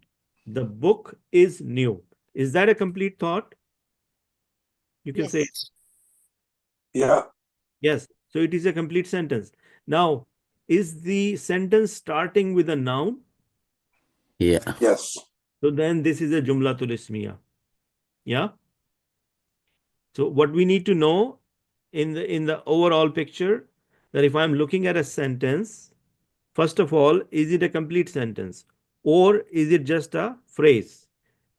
The book is new. Is that a complete thought? You can say Yeah. yes. So it is a complete sentence. Now, is the sentence starting with a noun? Yeah. Yes. So then this is a jumlatul ismiya. Yeah. So what we need to know in the overall picture, that if I'm looking at a sentence, first of all, is it a complete sentence or is it just a phrase?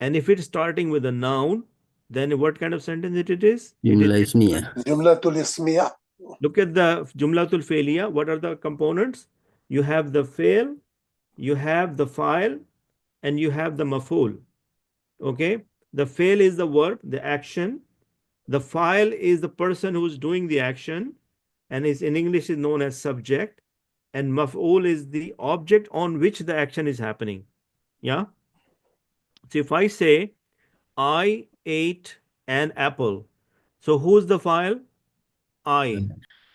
And if it's starting with a noun, then what kind of sentence it is? Jumla ismiya. Jumlatul ismiya. Look at the jumlatul failiya. What are the components? You have the fail, you have the file, and you have the maf'ul. Okay. The fail is the verb, the action. The file is the person who's doing the action, and is in English is known as subject. And maf'ul is the object on which the action is happening. Yeah. So if I say, I ate an apple. So who's the file? I.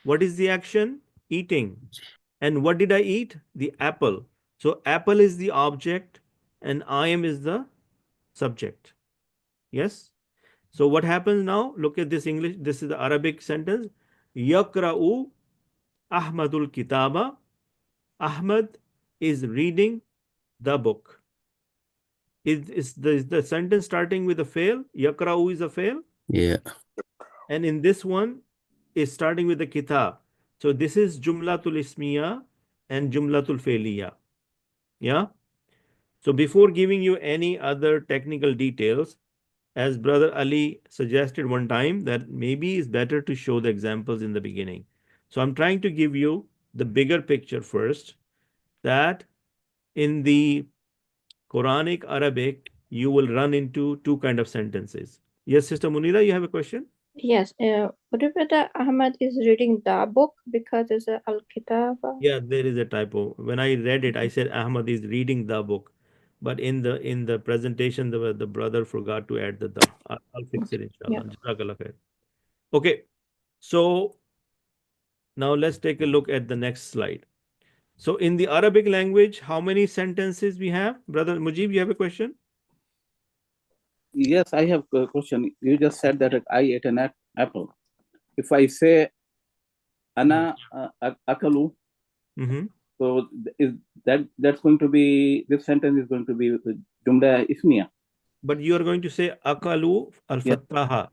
What is the action? Eating. And what did I eat? The apple. So apple is the object and I am is the subject. Yes. So what happens now? Look at this English. This is the Arabic sentence. Yakra'u Ahmadul Kitaba. Ahmad is reading the book. Is the sentence starting with a fail? Yakra'u is a fail. Yeah. And in this one is starting with the kitab. So this is jumlatul ismiya and jumlatul failiya. Yeah. So before giving you any other technical details, as Brother Ali suggested one time, that maybe it's better to show the examples in the beginning. So I'm trying to give you the bigger picture first, that in the Quranic Arabic, you will run into two kind of sentences. Yes, Sister Munira, you have a question? Yes. What if that Ahmad is reading the book because it's a Al-Kitaba? Yeah, there is a typo. When I read it, I said Ahmad is reading the book, but in the presentation, the brother forgot to add the da. I'll fix it, inshallah. Jazakallah khair. Okay, so now let's take a look at the next slide. So in the Arabic language, how many sentences we have? Brother Mujib, you have a question? Yes, I have a question. You just said that I ate an apple. If I say ana akalu, so is that's going to be, this sentence is going to be jumla ismiya. But you are going to say akalu al-fattaha.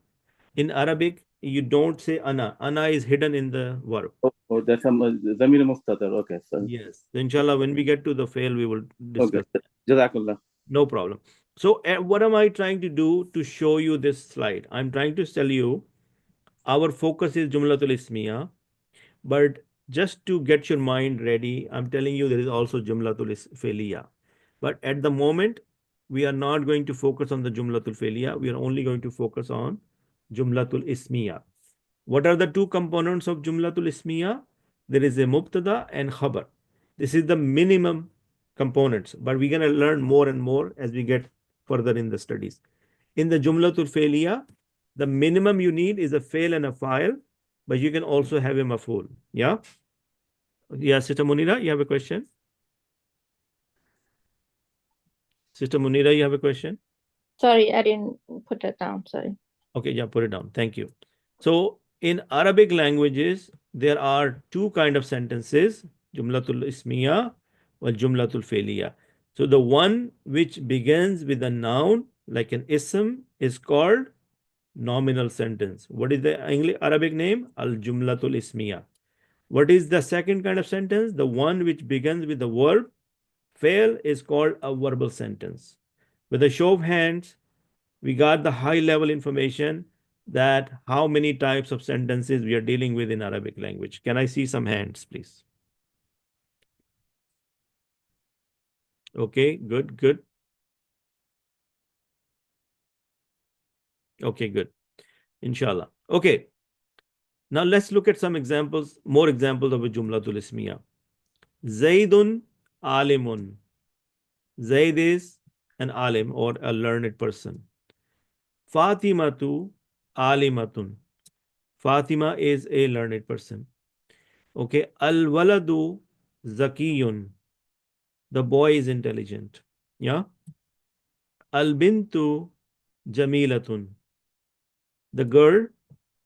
In Arabic, you don't say ana. Ana is hidden in the verb. Oh, that's a zamir mustadar. Okay, so yes. So inshallah, when we get to the fail, we will discuss. Okay. Jazakallah. No problem. So what am I trying to do to show you this slide? I'm trying to tell you our focus is Jumlatul Ismiya, but just to get your mind ready, I'm telling you there is also Jumlatul Failiya. But at the moment, we are not going to focus on the Jumlatul Failiya. We are only going to focus on Jumlatul Ismiya. What are the two components of Jumlatul Ismiya? There is a Mubtada and Khabar. This is the minimum components, but we're going to learn more and more as we get further in the studies. In the Jumlatul Failiya, the minimum you need is a fail and a file, but you can also have a maf'ul. Yeah? Yeah, Sister Munira, you have a question? Sister Munira, you have a question? Sorry, I didn't put that down. Sorry. Okay, yeah, put it down. Thank you. So in Arabic languages, there are two kind of sentences, Jumlatul Ismiya or Jumlatul Failiya. So the one which begins with a noun, like an ism, is called nominal sentence. What is the Arabic name? Al-Jumlatul Ismiya. What is the second kind of sentence? The one which begins with the verb, fail, is called a verbal sentence. With a show of hands, we got the high level information that how many types of sentences we are dealing with in Arabic language. Can I see some hands, please? Okay, good, good. Okay, good. Inshallah. Okay. Now let's look at some examples, more examples of a Jumlatul Ismiya. Zaidun alimun. Zaid is an alim or a learned person. Fatimatu alimatun. Fatima is a learned person. Okay. Al-waladu zakiyun. The boy is intelligent. Yeah. Al-bintu jamilatun. The girl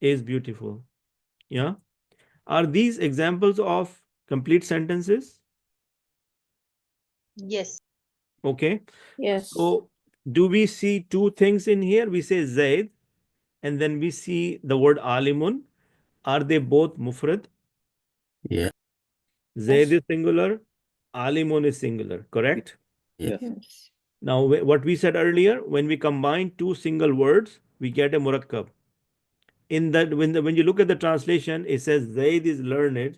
is beautiful. Yeah. Are these examples of complete sentences? Yes. Okay. Yes. So do we see two things in here? We say Zaid and then we see the word alimun. Are they both mufrad? Yeah. Zaid is singular, alimun is singular, correct? Yeah. Yes. Now, what we said earlier, when we combine two single words, we get a murakkab. In that, when you look at the translation, it says Zaid is learned.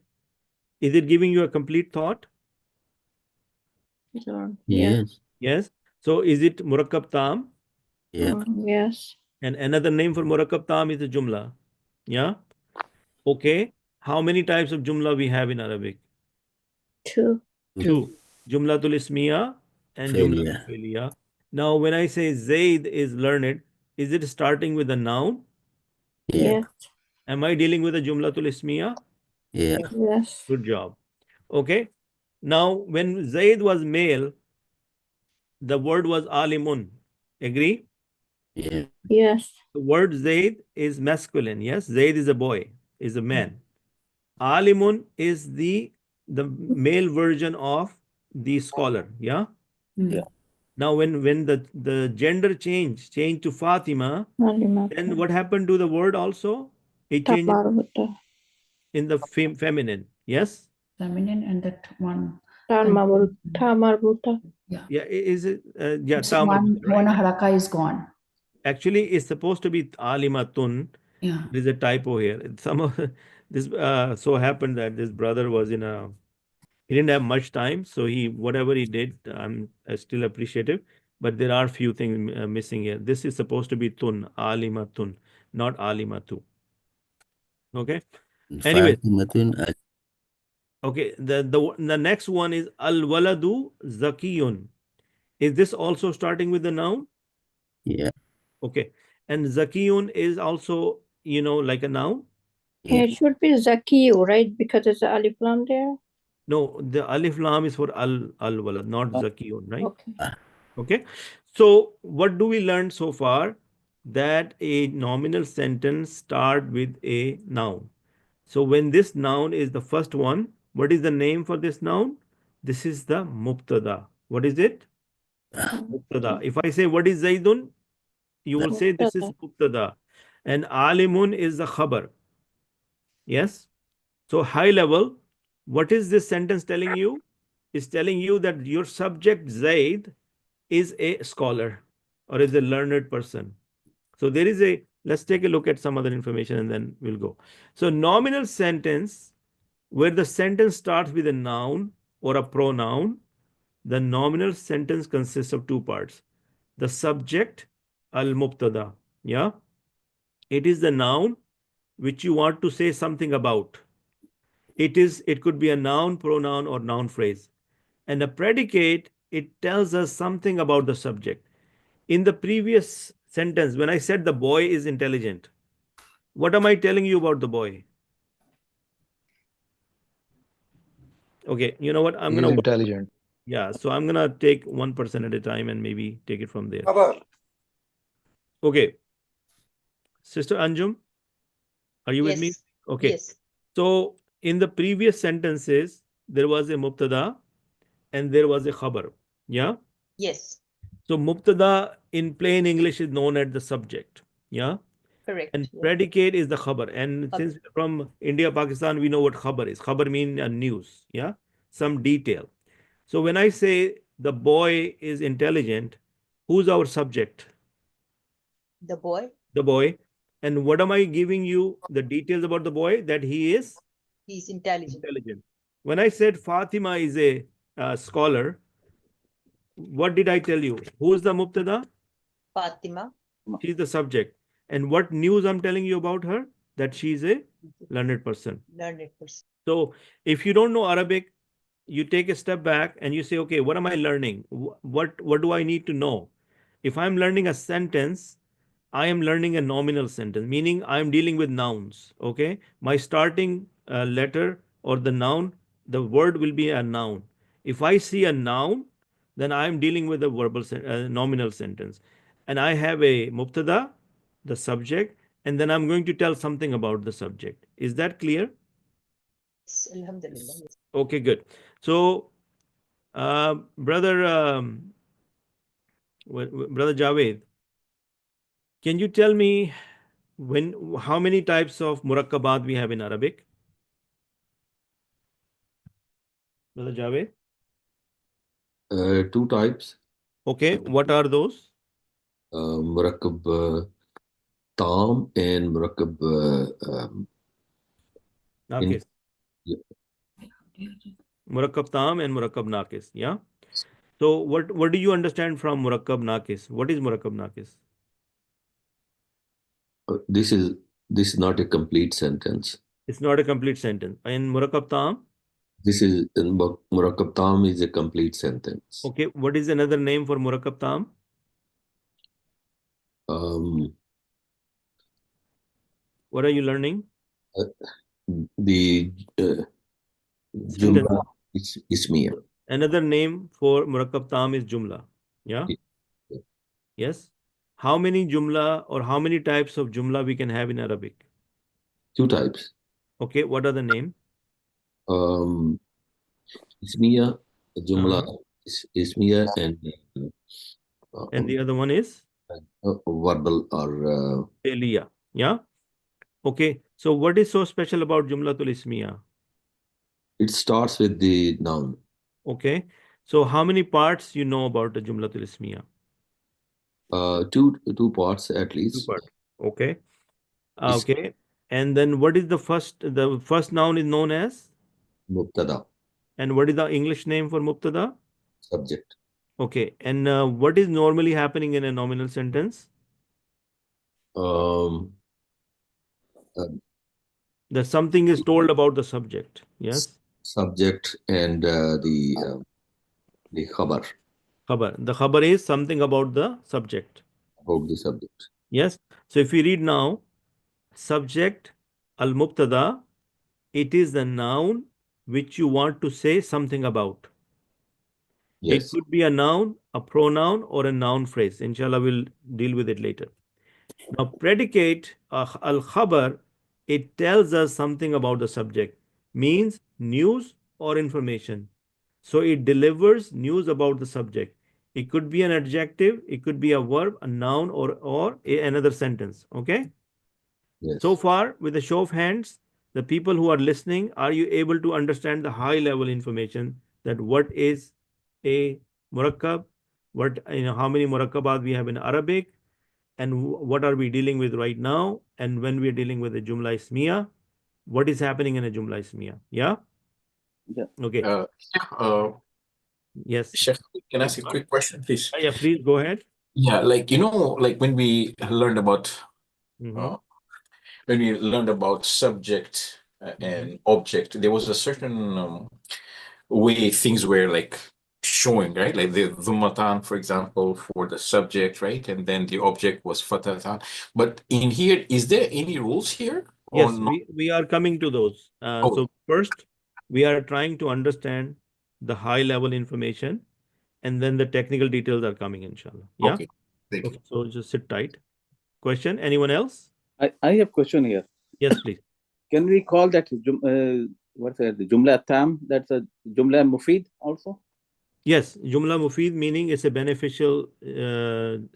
Is it giving you a complete thought? Sure. Yes. Yes. So is it murakkab tam? Yeah. Yes. And another name for murakkab tam is a jumla. Yeah. Okay. How many types of jumla we have in Arabic? Two. Two. Jumlatul ismiya and Failure. jumlatul fi'liya. Now, when I say Zaid is learned, is it starting with a noun? Yeah. Yes. Am I dealing with a jumlatul ismiya? Yeah. Yes. Good job. Okay. Now, when Zaid was male, the word was alimun. Agree? Yeah. Yes. The word Zaid is masculine. Yes, Zaid is a boy, is a man. Alimun is the male version of the scholar. Yeah. Yeah. Now, when the gender changed to Fatima, then what happened to the word also? It changed Tamarbuta. in the feminine. Yes. Feminine and that one. Tamarbuta. Yeah. Yeah. Is it? Yeah. It's Tamar, one right? haraka is gone. Actually, it's supposed to be alimatun. Yeah. There's a typo here. Some of this so happened that this brother was he didn't have much time, so whatever he did, I'm still appreciative. But there are few things missing here. This is supposed to be tun, alimatun, not alimatu. Okay. Anyway, Fatimatun. okay. The next one is al waladu zakiyun. Is this also starting with the noun? Yeah. Okay. And zakiyun is also like a noun. Yeah. It should be Zakiyu, right? Because there's an alif lam there. No, the alif lam is for al walad, not zakiyun, right? Okay. Okay. So what do we learn so far? That a nominal sentence start with a noun. So when this noun is the first one, what is the name for this noun? This is the mubtada. What is it? Mubtada. If I say what is Zaidun, you will say this is mubtada. And alimun is the khabar. Yes. So high level, what is this sentence telling you? It's telling you that your subject Zaid is a scholar or is a learned person. So there is let's take a look at some other information and then we'll go. So nominal sentence, where the sentence starts with a noun or a pronoun, the nominal sentence consists of two parts. The subject, al-mubtada, yeah? It is the noun which you want to say something about. It could be a noun, pronoun, or noun phrase. And the predicate, it tells us something about the subject. In the previous sentence, when I said the boy is intelligent, what am I telling you about the boy? Okay, you know what? I'm He is gonna intelligent. yeah, so I'm gonna take one person at a time and maybe take it from there. Khabar. Okay, Sister Anjum, are you with me? Yes. Okay. Yes. So in the previous sentences, there was a mubtada and there was a khabar. Yeah. Yes. So mubtada in plain English is known as the subject. Yeah. Correct. And Yeah. predicate is the khabar. And Khabar. since we're from India, Pakistan, we know what khabar is. Khabar means news. Yeah. Some detail. So when I say the boy is intelligent, who's our subject? The boy. The boy. And what am I giving you the details about the boy? That he is He's intelligent. When I said Fatima is a scholar, what did I tell you? Who is the mubtada? Fatima. She's the subject. And what news I'm telling you about her? That she's a learned person. Learned person. So if you don't know Arabic, you take a step back and you say, okay, what am I learning? What do I need to know? If I'm learning a sentence, I am learning a nominal sentence, meaning I'm dealing with nouns. Okay, my starting letter or the noun, the word will be a noun. If I see a noun, then I'm dealing with a nominal sentence, and I have a mubtada, the subject, and then I'm going to tell something about the subject. Is that clear? Yes, Alhamdulillah. Yes. Okay, good. So, brother Javed, can you tell me how many types of murakkabat we have in Arabic? Brother Javed? 2 types. Okay, what are those? Murakkab Tam and Murakkab Naqis. yeah. Murakkab Tam and Murakkab Naqis. Yeah. So what do you understand from Murakkab Naqis? What is Murakkab Naqis? This is not a complete sentence. It's not a complete sentence. And Murakkab Tam? This is Murakkab Tam is a complete sentence. Okay, what is another name for Murakkab Tam? What are you learning? The Jumla Ismiya. Another name for Murakkab Tam is Jumla. Yeah? Yes. How many Jumla or how many types of Jumla we can have in Arabic? 2 types. Okay, what are the name? Ismiya, Jumla Ismiya, and the other one is? Verbal or Fi'liya. Yeah? Okay, so what is so special about Jumlatul Ismiya? it starts with the noun. Okay, so how many parts you know about the Jumlatul Ismiya? 2 parts at least. 2 parts. Okay. Okay. And then what is the first noun is known as? Mubtada. And what is the English name for Mubtada? Subject. Okay. And what is normally happening in a nominal sentence? That something is told about the subject. Yes. Subject and the khabar. Khabar. The khabar is something about the subject. About the subject. Yes. So if we read now, subject al-mubtada, it is the noun which you want to say something about. Yes. It could be a noun, a pronoun, or a noun phrase. Inshallah, we'll deal with it later. Now, predicate al-khabar, it tells us something about the subject, means news or information. So it delivers news about the subject. It could be an adjective, it could be a verb, a noun, or another sentence. Okay? Yes. So far, with a show of hands, the people who are listening, are you able to understand the high level information that what is a murakkab, how many murakkabat we have in Arabic, and what are we dealing with right now, and when we are dealing with a Jumla Ismiya, what is happening in a Jumla Ismiya? Yeah? Yeah. Okay. Yes. Chef, can I ask a quick question, please? Yeah, please go ahead. Yeah, like like when we learned about subject and object, there was a certain way things were like showing, right? Like the Dhumatan, for example, for the subject, right? And then the object was Fatatan. But in here, is there any rules here or Yes, not? we are coming to those. Oh. So first, we are trying to understand the high level information, and then the technical details are coming, inshallah. Yeah. Okay. Thank you. So just sit tight. Question? Anyone else? I have question here. Yes, please. Can we call that what's that? The Jumla Tam? That's a Jumla Mufid also? Yes, Jumla Mufid meaning it's a beneficial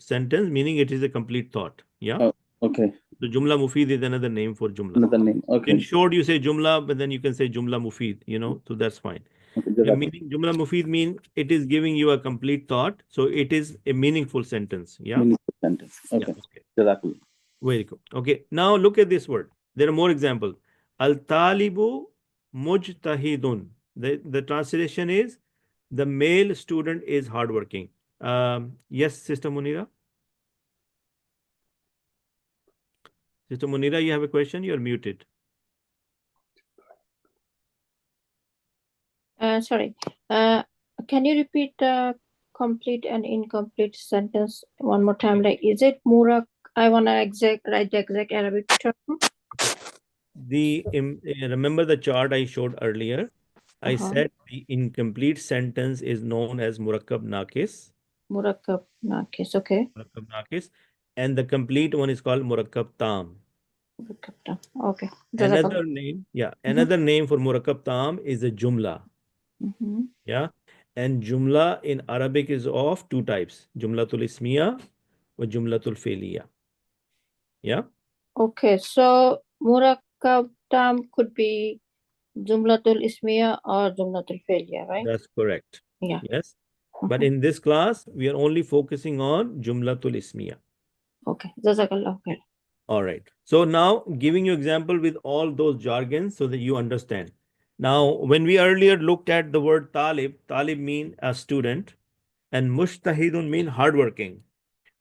sentence, meaning it is a complete thought. Yeah. Oh, okay. So Jumla Mufid is another name for Jumla. Another name. Okay. In short, you say Jumla, but then you can say Jumla Mufid, so that's fine. Okay, Meaning Jumla Mufid mean it is giving you a complete thought. So it is a meaningful sentence. Yeah. Meaningful sentence. Okay. Yeah, okay. Very good. Okay. Now look at this word. There are more examples. Al-Talibu Mujtahidun. The translation is the male student is hardworking. Yes, Sister Munira. Sister Munira, you have a question? You're muted. Sorry. Can you repeat the complete and incomplete sentence one more time? Like, is it Murak? I want to write the exact Arabic term. Remember the chart I showed earlier? I said the incomplete sentence is known as Murakkab Nakis. Murakkab Nakis, okay. Murakkab Nakis. And the complete one is called Murakkab Tam. Murakkab Tam, okay. Another name for Murakkab Tam is a Jumla. Yeah. And Jumla in Arabic is of two types, Jumlatul Ismiya or Jumlatul Feiliya. Yeah. Okay, so Murakkab Tam could be Jumlatul Ismiya or Jumlatul Feiliya, right? That's correct. Yeah. Yes. But in this class, we are only focusing on Jumlatul Ismiya. Okay. Jazakallah khair. All right. So now giving you example with all those jargons so that you understand. Now, when we earlier looked at the word talib mean a student, and mushtahidun mean hardworking.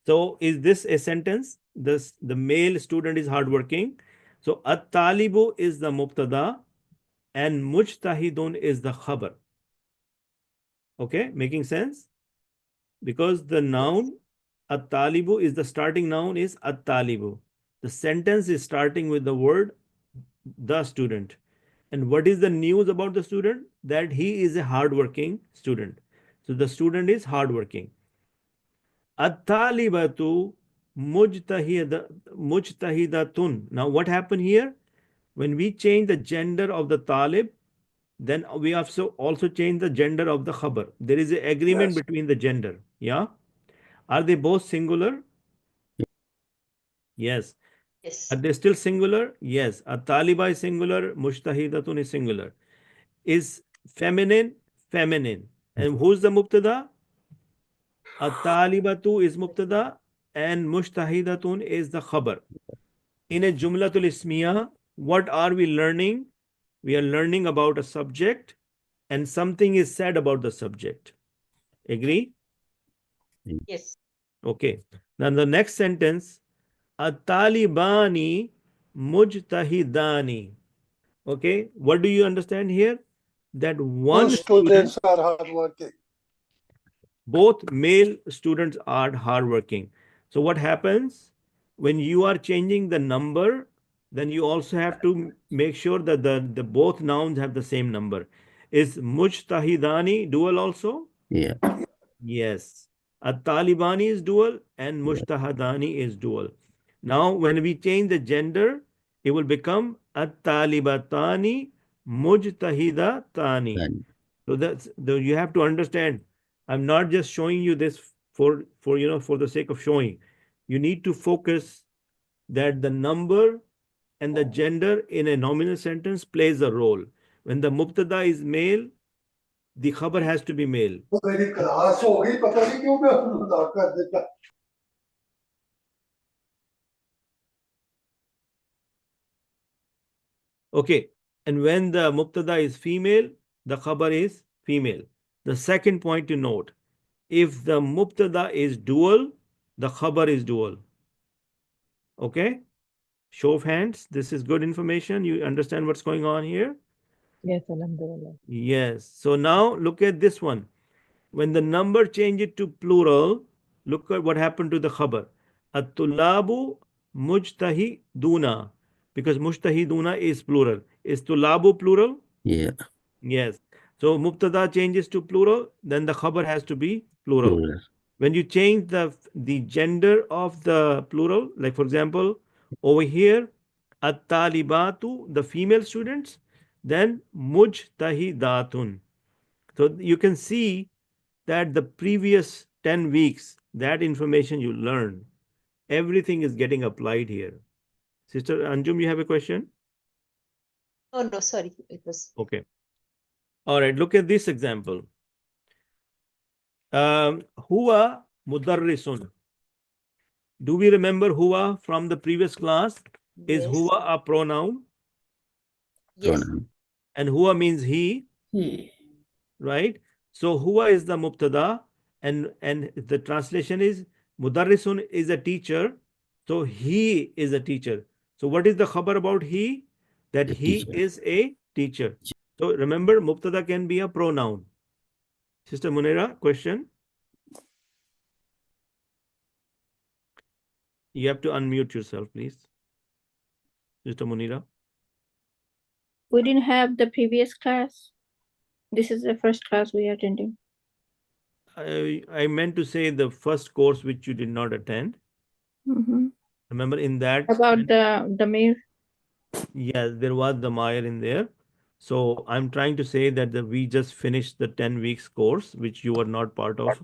So is this a sentence? The male student is hardworking. So at-talibu is the mubtada and mujtahidun is the khabar. Okay, making sense? Because the noun at-talibu is the starting noun is at-talibu. The sentence is starting with the word the student. And what is the news about the student? That he is a hardworking student. So the student is hardworking. At-talibatu mujtahidatun. Now what happened here? When we change the gender of the talib, then we also change the gender of the khabar. There is an agreement between the gender. Yeah. Are they both singular? Yes. Yes. Are they still singular? Yes. At-taliba is singular. Mujtahidatun is singular. Is feminine? Feminine. And who's the mubtada? At-talibatu is mubtada and mujtahidatun is the khabar. In a jumlatul ismiya, what are we learning? We are learning about a subject and something is said about the subject. Agree? Yes. Okay. Now the next sentence, at-talibani mujtahidani. Okay. What do you understand here? That one students are hardworking. Both male students are hardworking. So what happens when you are changing the number? Then you also have to make sure that the both nouns have the same number. Is mujtahidani dual also? Yeah. Yes. At-talibani is dual and mujtahidani is dual. Now when we change the gender, it will become at-talibatani mujtahidatani. So you have to understand. I'm not just showing you this for the sake of showing. You need to focus that the number and the gender in a nominal sentence plays a role. When the mubtada is male, the khabar has to be male. Okay. And when the mubtada is female, the khabar is female. The second point to note, if the mubtada is dual, the khabar is dual. Okay? Show of hands. This is good information. You understand what's going on here? Yes, alhamdulillah. Yes. So now look at this one. When the number changes to plural, look at what happened to the khabar. At-tulabu mujtahiduna. Because mujtahiduna is plural. Is tulabu plural? Yeah. Yes. So mubtada changes to plural, then the khabar has to be plural. Plural. When you change the gender of the plural, like for example, over here, at-talibatu, the female students, then mujtahidatun. So you can see that the previous 10 weeks, that information you learned, everything is getting applied here. Sister Anjum, you have a question? Oh, no, sorry. It was. Okay. All right, look at this example. Huwa mudarrisun. Do we remember huwa from the previous class? Is Yes. huwa a pronoun? Yes. Pronoun. And huwa means he, He. right? So huwa is the mubtada, and the translation is mudarrisun is a teacher. So he is a teacher. So what is the khabar about he? That The he teacher. is a teacher. So remember, mubtada can be a pronoun. Sister Munira, question? You have to unmute yourself, please. Sister Munira. We didn't have the previous class. This is the first class we are attending. I meant to say the first course which you did not attend. Mm-hmm. Remember in that? About the mayor. Yes, there was the Meyer in there. So I'm trying to say that we just finished the 10 weeks course, which you were not part of.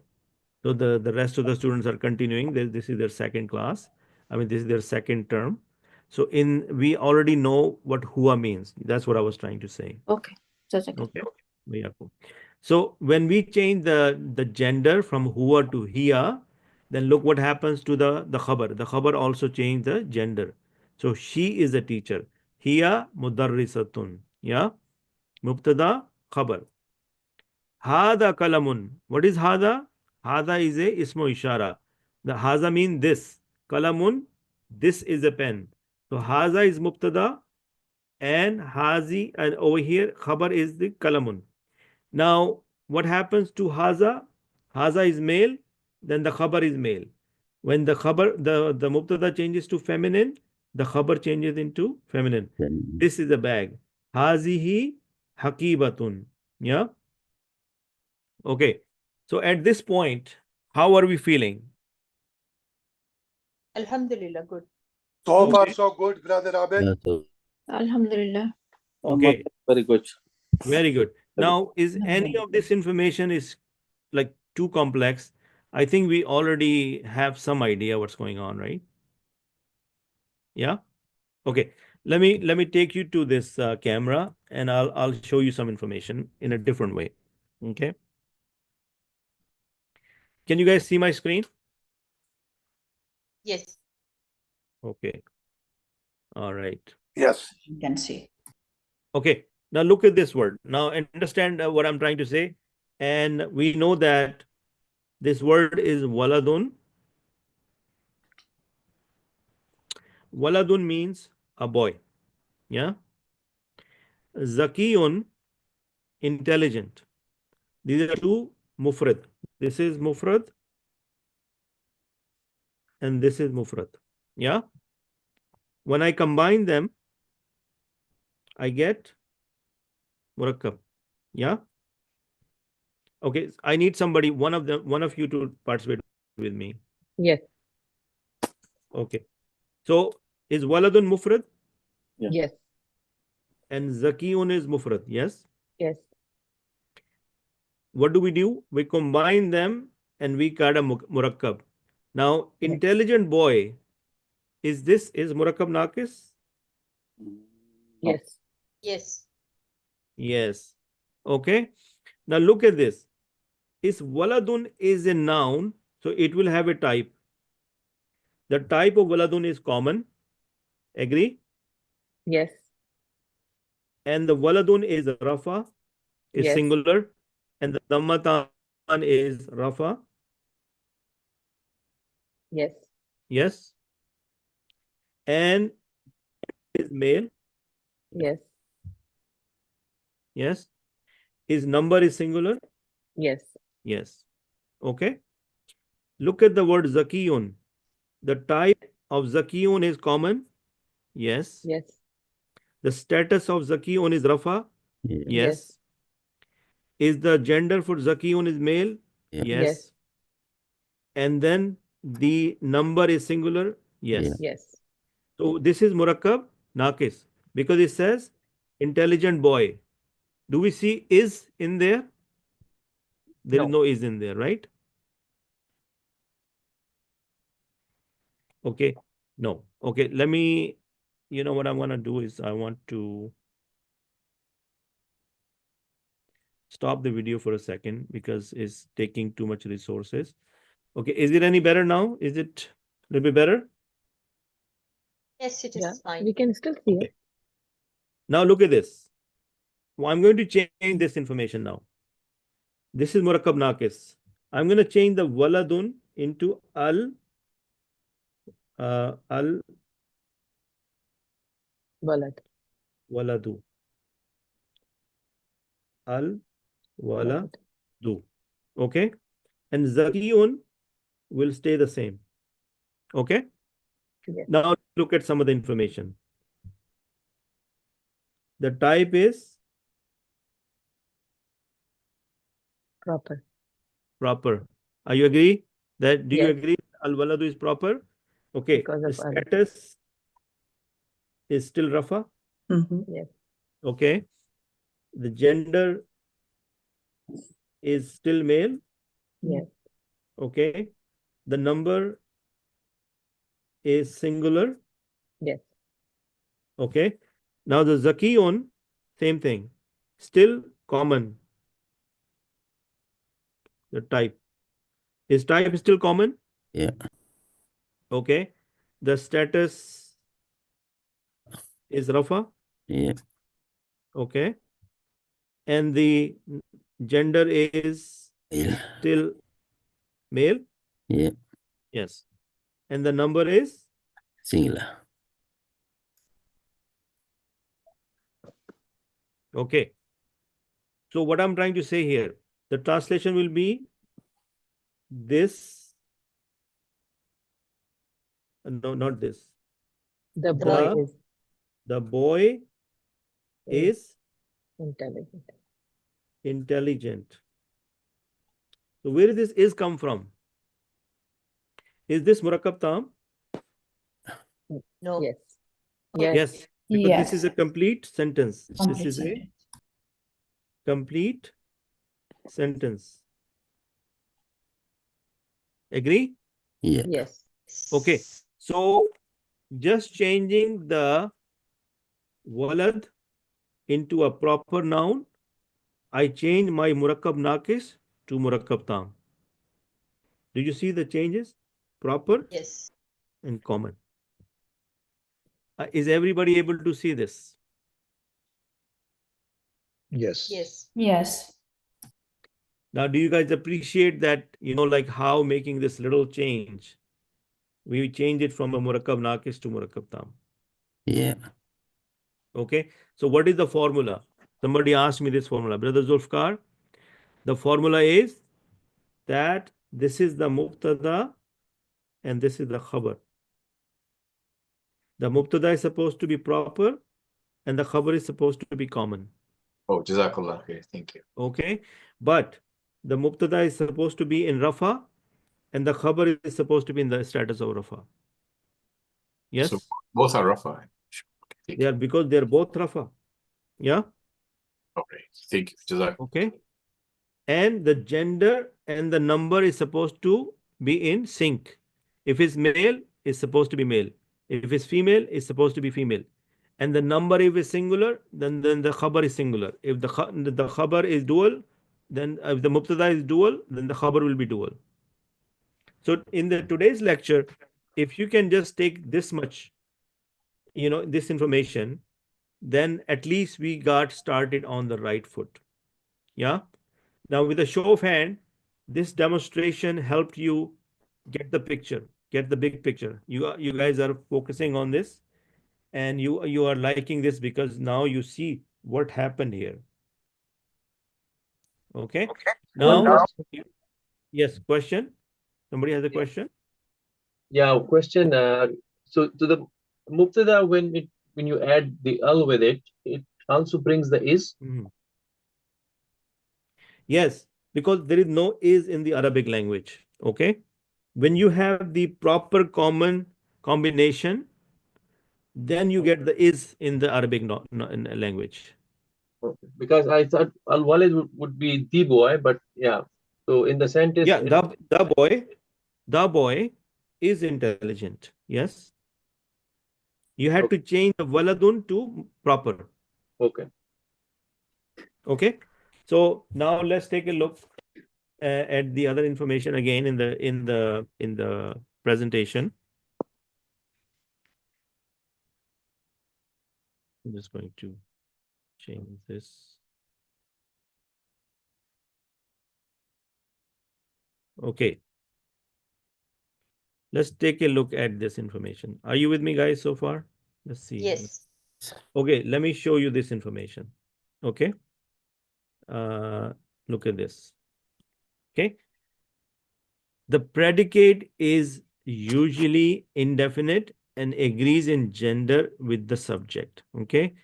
So the rest of the students are continuing. This is their second class. I mean, this is their second term. So we already know what hua means. That's what I was trying to say. Okay. That's okay. Okay. Yeah, cool. So when we change the gender from huwa to hiya, then look what happens to the khabar. The khabar also changed the gender. So she is a teacher. Hiya mudarrisatun. Yeah. Mubtada khabar. Hada kalamun. What is hada? Hada is a ismo ishara. The haza mean this. Kalamun, this is a pen. So haza is mubtada, and hazi, and over here khabar is the kalamun. Now, what happens to haza? Haza is male, then the khabar is male. When the khabar, the mubtada changes to feminine, the khabar changes into feminine. This is a bag. Hazihi hakibatun. Yeah. Okay. So at this point, how are we feeling? Alhamdulillah, good. So far, so good, brother Abid. Alhamdulillah. Okay. Very good. Very good. Now, is any of this information is like too complex? I think we already have some idea what's going on, right? Yeah. Okay. Let me take you to this camera, and I'll show you some information in a different way. Okay. Can you guys see my screen? Yes. Okay. All right. Yes. You can see. Okay. Now look at this word. Now understand what I'm trying to say. And we know that this word is waladun. Waladun means a boy. Yeah. Zakiyun, intelligent. These are two mufrad. This is mufrad, and this is mufrad. Yeah. When I combine them, I get murakkab. Yeah. Okay. I need somebody, one of you to participate with me. Yes. Okay. So is waladun mufrad? Yes. And zakiyun is mufrad. Yes. Yes. What do? We combine them and we got a murakkab. Now, intelligent boy, is murakkab naqis? Yes. Yes. Yes. Okay. Now look at this. Is waladun is a noun, so it will have a type. The type of waladun is common. Agree? Yes. And the waladun is rafa, is Yes. singular, and the dammatan is rafa. Yes. Yes. And is male. Yes. Yes. His number is singular. Yes. Yes. Okay. Look at the word zakiyun. The type of zakiyun is common. Yes. Yes. The status of zakiyun is rafa. Yeah. Yes. Is the gender for zakiyun is male? Yeah. Yes. Yes. And then the number is singular? Yes. Yeah. Yes. So this is murakkab naqis because it says intelligent boy. Do we see is in there? There is No. no is in there, right? Okay. No. Okay. Let me, you know what I'm going to do is I want to stop the video for a second because it's taking too much resources. Okay. Is it any better now? Is it a little bit better? Yes, it Yeah. is fine. We can still see Okay. it. Now look at this. Well, I'm going to change this information now. This is murakkab naqis. I'm going to change the waladun into al Walad. waladu. Al Walad. waladu. Okay. And zakiyun will stay the same. Okay. Yes. Now look at some of the information. The type is Proper. proper. Are you agree? That do you Yes. agree al-waladu is proper? Okay. Because The of al. status is still rafa. Yes. Okay. The gender is still male. Yes. Okay. The number is singular. Yes. Okay. Now the zakiyun, same thing. Still common. The type. Is type still common? Yeah. Okay. The status is rafa. Yeah. Okay. And the gender is Yeah. still male. Yeah. Yes. And the number is Singular. okay. So what I'm trying to say here, the translation will be this. No, not this. The boy is The boy is intelligent. intelligent. So where does this is come from? Is this murakkab tam? No. Yes. Yes. Yes. Because this is a Yes. complete sentence. Complete This is a sentence. complete sentence. Agree? Yeah. Yes. Okay. So just changing the walad into a proper noun, I change my murakkab naqis to murakkab tam. Did you see the changes? Proper Yes. and common. Is everybody able to see this? Yes. Yes. Yes. Now, do you guys appreciate that, you know, like how making this little change, we change it from a murakkab naqis to murakkab tam. Yeah. Okay. So what is the formula? Somebody asked me this formula. Brother Zulfkar, the formula is that this is the mubtada and this is the khabar. The mubtada is supposed to be proper and the khabar is supposed to be common. Oh, Jazakallah khair. Thank you. Okay. But the mubtada is supposed to be in rafa and the khabar is supposed to be in the status of rafa. Yes? So both are Rafa. They are because they are both rafa. Yeah? Okay. Thank you. Jazakallah. Okay. And the gender and the number is supposed to be in sync. If it's male, it's supposed to be male. If it's female, it's supposed to be female. And the number, if it's singular, then the khabar is singular. If the khabar is dual, then if the mubtada is dual, then the khabar will be dual. So in the today's lecture, if you can just take this much, you know, this information, then at least we got started on the right foot. Yeah. Now, with a show of hand, this demonstration helped you get the picture, get the big picture. You guys are focusing on this, and you are liking this because now you see what happened here. Okay. Now, yes, question. Somebody has a question? Yeah, question. So to the mubtada, when you add the al with it, it also brings the is. Yes, because there is no is in the Arabic language. Okay. When you have the proper common combination, then you get the is in the Arabic in language. Okay. Because I thought al walid would be the boy, but yeah. So in the sentence, Yeah, the boy is intelligent. Yes. You had to change the waladun to proper. Okay. Okay. So now let's take a look at the other information again in the presentation. I'm just going to change this. Okay. Let's take a look at this information. Are you with me, guys, so far? Let's see. Yes. Okay, let me show you this information. Okay. Look at this. Okay. The predicate is usually indefinite and agrees in gender with the subject. Okay.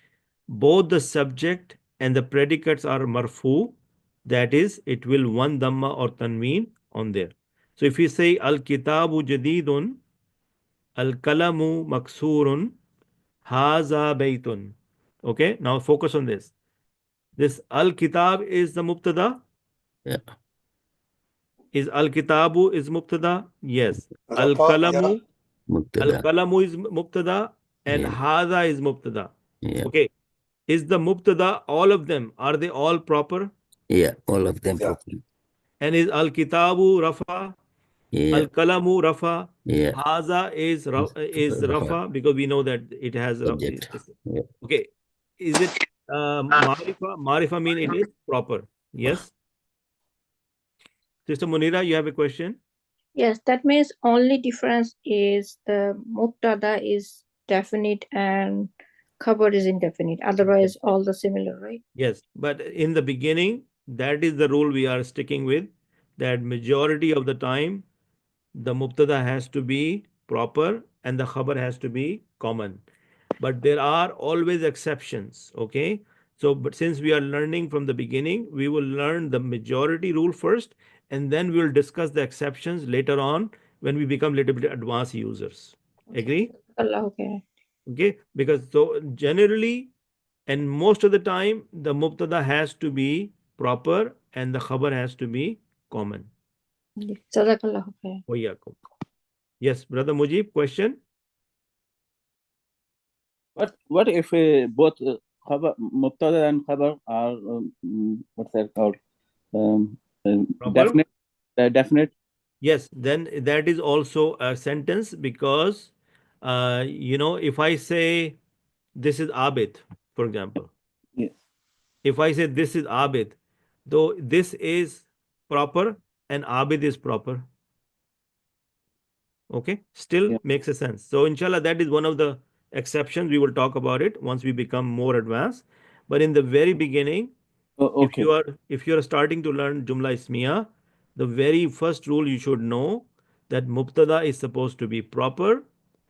Both the subject and the predicates are marfu. That is, it will one dhamma or tanween on there. So if you say al-kitabu jadidun, al-kalamu maksurun, haza baytun. Okay, now focus on this. This al-kitab is the mubtada. Yeah. Is al-kitabu is mubtada? Yes. Rafa, Al-kalamu, Mubtada. al-kalamu is mubtada and Yeah. haza is mubtada. Yeah. Okay. Is the mubtada, all of them, are they all proper? Yeah. All of them Yeah. properly. And is al-kitabu rafa? Yeah. Al-kalamu rafa? Yeah. Haza is rafa because we know that it has Subject. Yeah. okay. Is it marifa? Marifa mean it is proper. Yes. Sister Munira, you have a question? Yes, that means only difference is the mubtada is definite and khabar is indefinite. Otherwise, all the similar, right? Yes, but in the beginning, that is the rule we are sticking with, that majority of the time, the mubtada has to be proper and the khabar has to be common. But there are always exceptions, okay? So, but since we are learning from the beginning, we will learn the majority rule first, and then we will discuss the exceptions later on when we become little bit advanced users. Agree? Allah, okay. Okay, because so generally and most of the time the mubtada has to be proper and the khabar has to be common. Jazakallah, okay. Wayakum. Yes, brother Mujib, question? What if both mubtada and khabar are what's that called? Proper? Definite. Yes, then that is also a sentence because if I say this is Abid, for example. Yes. If I say this is Abid, though this is proper and Abid is proper. Okay, still makes a sense. So inshallah, that is one of the exceptions. We will talk about it once we become more advanced. But in the very beginning, Okay. if you are starting to learn Jumla Ismiya, the very first rule you should know that Mubtada is supposed to be proper,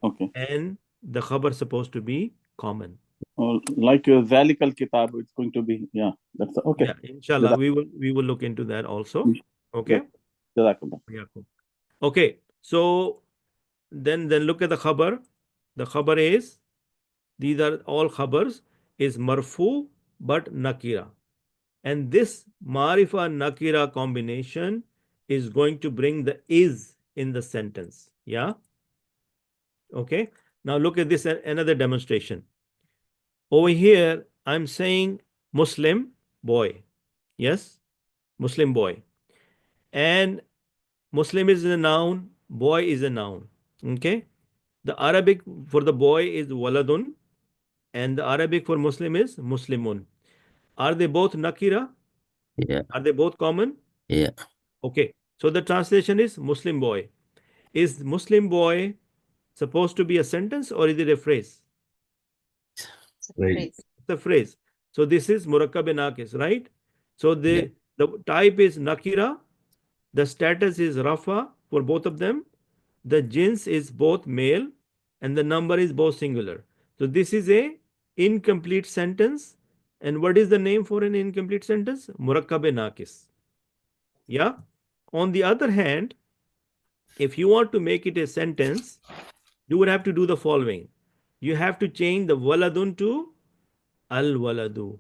okay, and the Khabar supposed to be common. Like Zalikal Kitab, it's going to be that's okay. Yeah, inshallah, we will look into that also. Okay. Jazakallah. Okay, so then look at the khabar. The khabar is, these are all khabars, is marfu but nakira. And this marifa nakira combination is going to bring the is in the sentence. Yeah. Okay. Now look at this, another demonstration. Over here, I'm saying Muslim boy. Yes. Muslim boy. And Muslim is a noun, boy is a noun. Okay. The Arabic for the boy is waladun, and the Arabic for Muslim is muslimun. Are they both nakira? Yeah. Are they both common? Yeah. Okay. So the translation is Muslim boy. Is Muslim boy supposed to be a sentence or is it a phrase? Phrase. It's a phrase. So this is murakkab naqis, right? So the The type is nakira. The status is rafa for both of them. The jins is both male and the number is both singular. So this is a incomplete sentence. And what is the name for an incomplete sentence? Murakkab-e nakis. Yeah. On the other hand, if you want to make it a sentence, you would have to do the following. You have to change the waladun to al-waladu.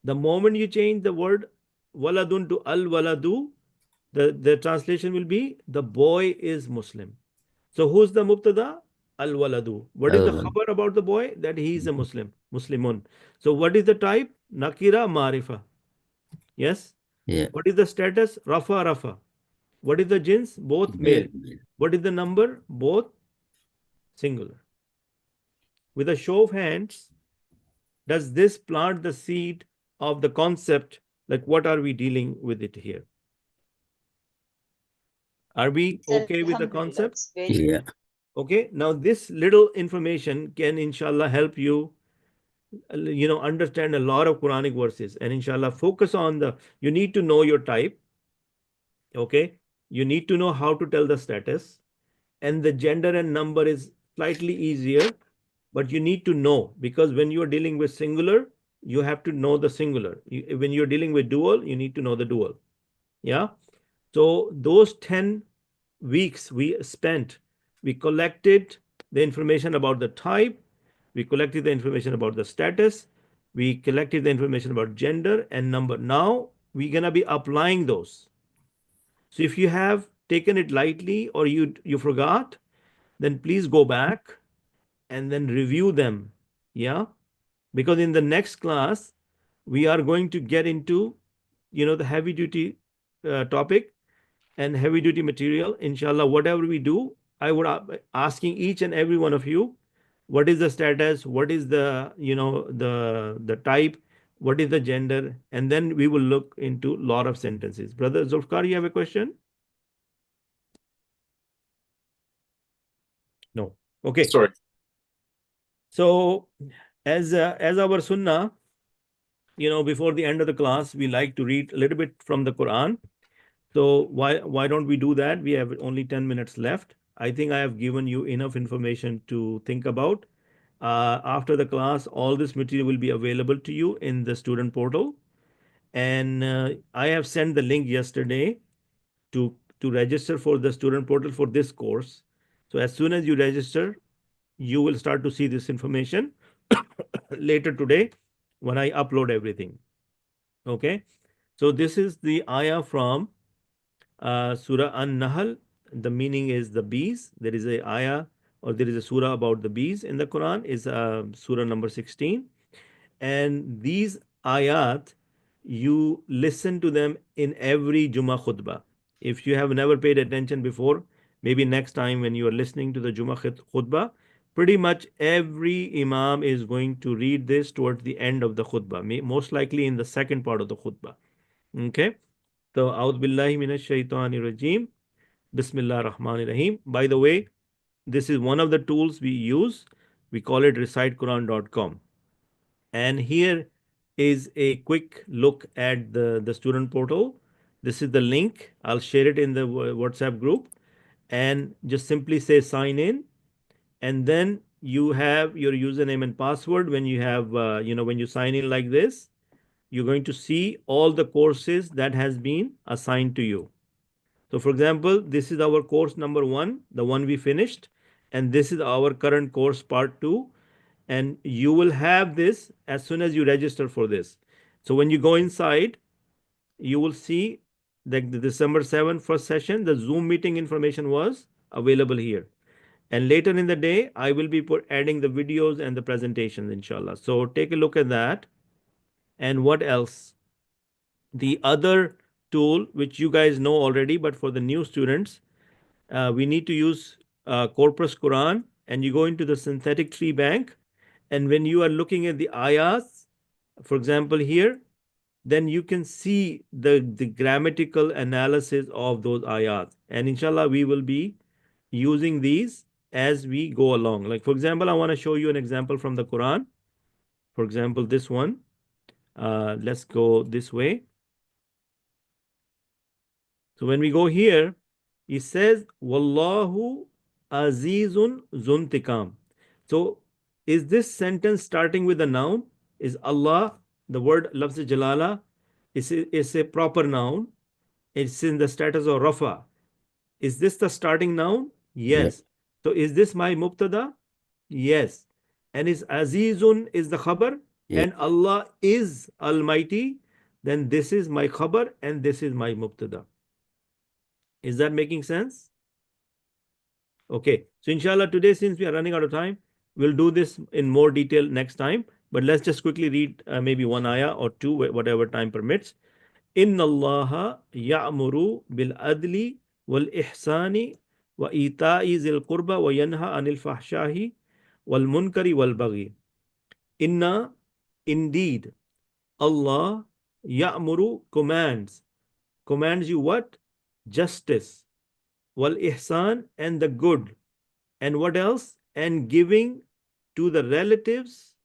The moment you change the word waladun to al-waladu, the translation will be the boy is Muslim. So who's the mubtada? Al-waladu. What is the khabar about the boy? That he is a Muslim, Muslimun. So what is the type? Nakira marifa. Yes? Yeah. What is the status? Rafa rafa. What is the jins? Both male. What is the number? Both singular. With a show of hands, does this plant the seed of the concept? Like what are we dealing with it here? Are we okay with the concept? Yeah. Okay. Now this little information can inshallah help you, understand a lot of Quranic verses, and inshallah focus on you need to know your type. Okay. You need to know how to tell the status, and the gender and number is slightly easier, but you need to know, because when you are dealing with singular, you have to know the singular. When you're dealing with dual, you need to know the dual. Yeah. So those 10 weeks we spent, we collected the information about the type, we collected the information about the status, we collected the information about gender and number. Now we're going to be applying those. So if you have taken it lightly or you forgot, then please go back and then review them. Yeah. Because in the next class, we are going to get into, the heavy duty topic and heavy duty material. Inshallah, whatever we do, I would asking each and every one of you, what is the status? What is the, the type? What is the gender? And then we will look into a lot of sentences. Brother Zulfkar, you have a question? No. Okay. Sorry. So as our sunnah, before the end of the class, we like to read a little bit from the Quran. So why don't we do that? We have only 10 minutes left. I think I have given you enough information to think about. After the class, all this material will be available to you in the student portal. And I have sent the link yesterday to register for the student portal for this course. So as soon as you register, you will start to see this information later today when I upload everything. Okay. So this is the ayah from Surah An-Nahl. The meaning is the bees. There is a ayah or there is a surah about the bees in the Quran, is surah number 16. And these ayat, you listen to them in every Jummah khutbah. If you have never paid attention before, maybe next time when you are listening to the Jummah khutbah, pretty much every imam is going to read this towards the end of the khutbah, most likely in the second part of the khutbah. Okay. So, A'udhu Billahi Minash Shaitanir Rajim. Bismillah Rahman Rahim. By the way, this is one of the tools we use. We call it recitequran.com. And here is a quick look at the student portal. This is the link. I'll share it in the WhatsApp group. And just simply say sign in. And then you have your username and password. When you have, when you sign in like this, you're going to see all the courses that has been assigned to you. So for example, this is our course number 1, the one we finished, and this is our current course part 2. And you will have this as soon as you register for this. So when you go inside, you will see that the December 7th first session, the Zoom meeting information was available here. And later in the day, I will be adding the videos and the presentations, inshallah. So take a look at that. And what else? The other tool, which you guys know already, but for the new students, we need to use Corpus Quran, and you go into the synthetic tree bank. And when you are looking at the ayahs, for example, here, then you can see the grammatical analysis of those ayahs. And inshallah, we will be using these as we go along. Like, for example, I want to show you an example from the Quran. For example, this one. Let's go this way. So when we go here, he says, Wallahu Azizun Zuntikam. So is this sentence starting with a noun? Is Allah, the word Lafz Jalala, is a proper noun? It's in the status of Rafa. Is this the starting noun? Yes. So is this my mubtada? Yes. And is Azizun is the khabar? And Allah is Almighty? Then this is my khabar and this is my mubtada. Is that making sense? Okay. So inshallah today, since we are running out of time, we'll do this in more detail next time. But let's just quickly read maybe one ayah or two, whatever time permits. Inna Allaha ya'muru bil adli wal ihsani wa ita'i zil qurba wa yanha anil fahshahi wal munkari wal baghi. Inna, indeed, Allah ya'muru commands you what? Justice, wal ihsan, and the good, and what else? And giving to the relatives,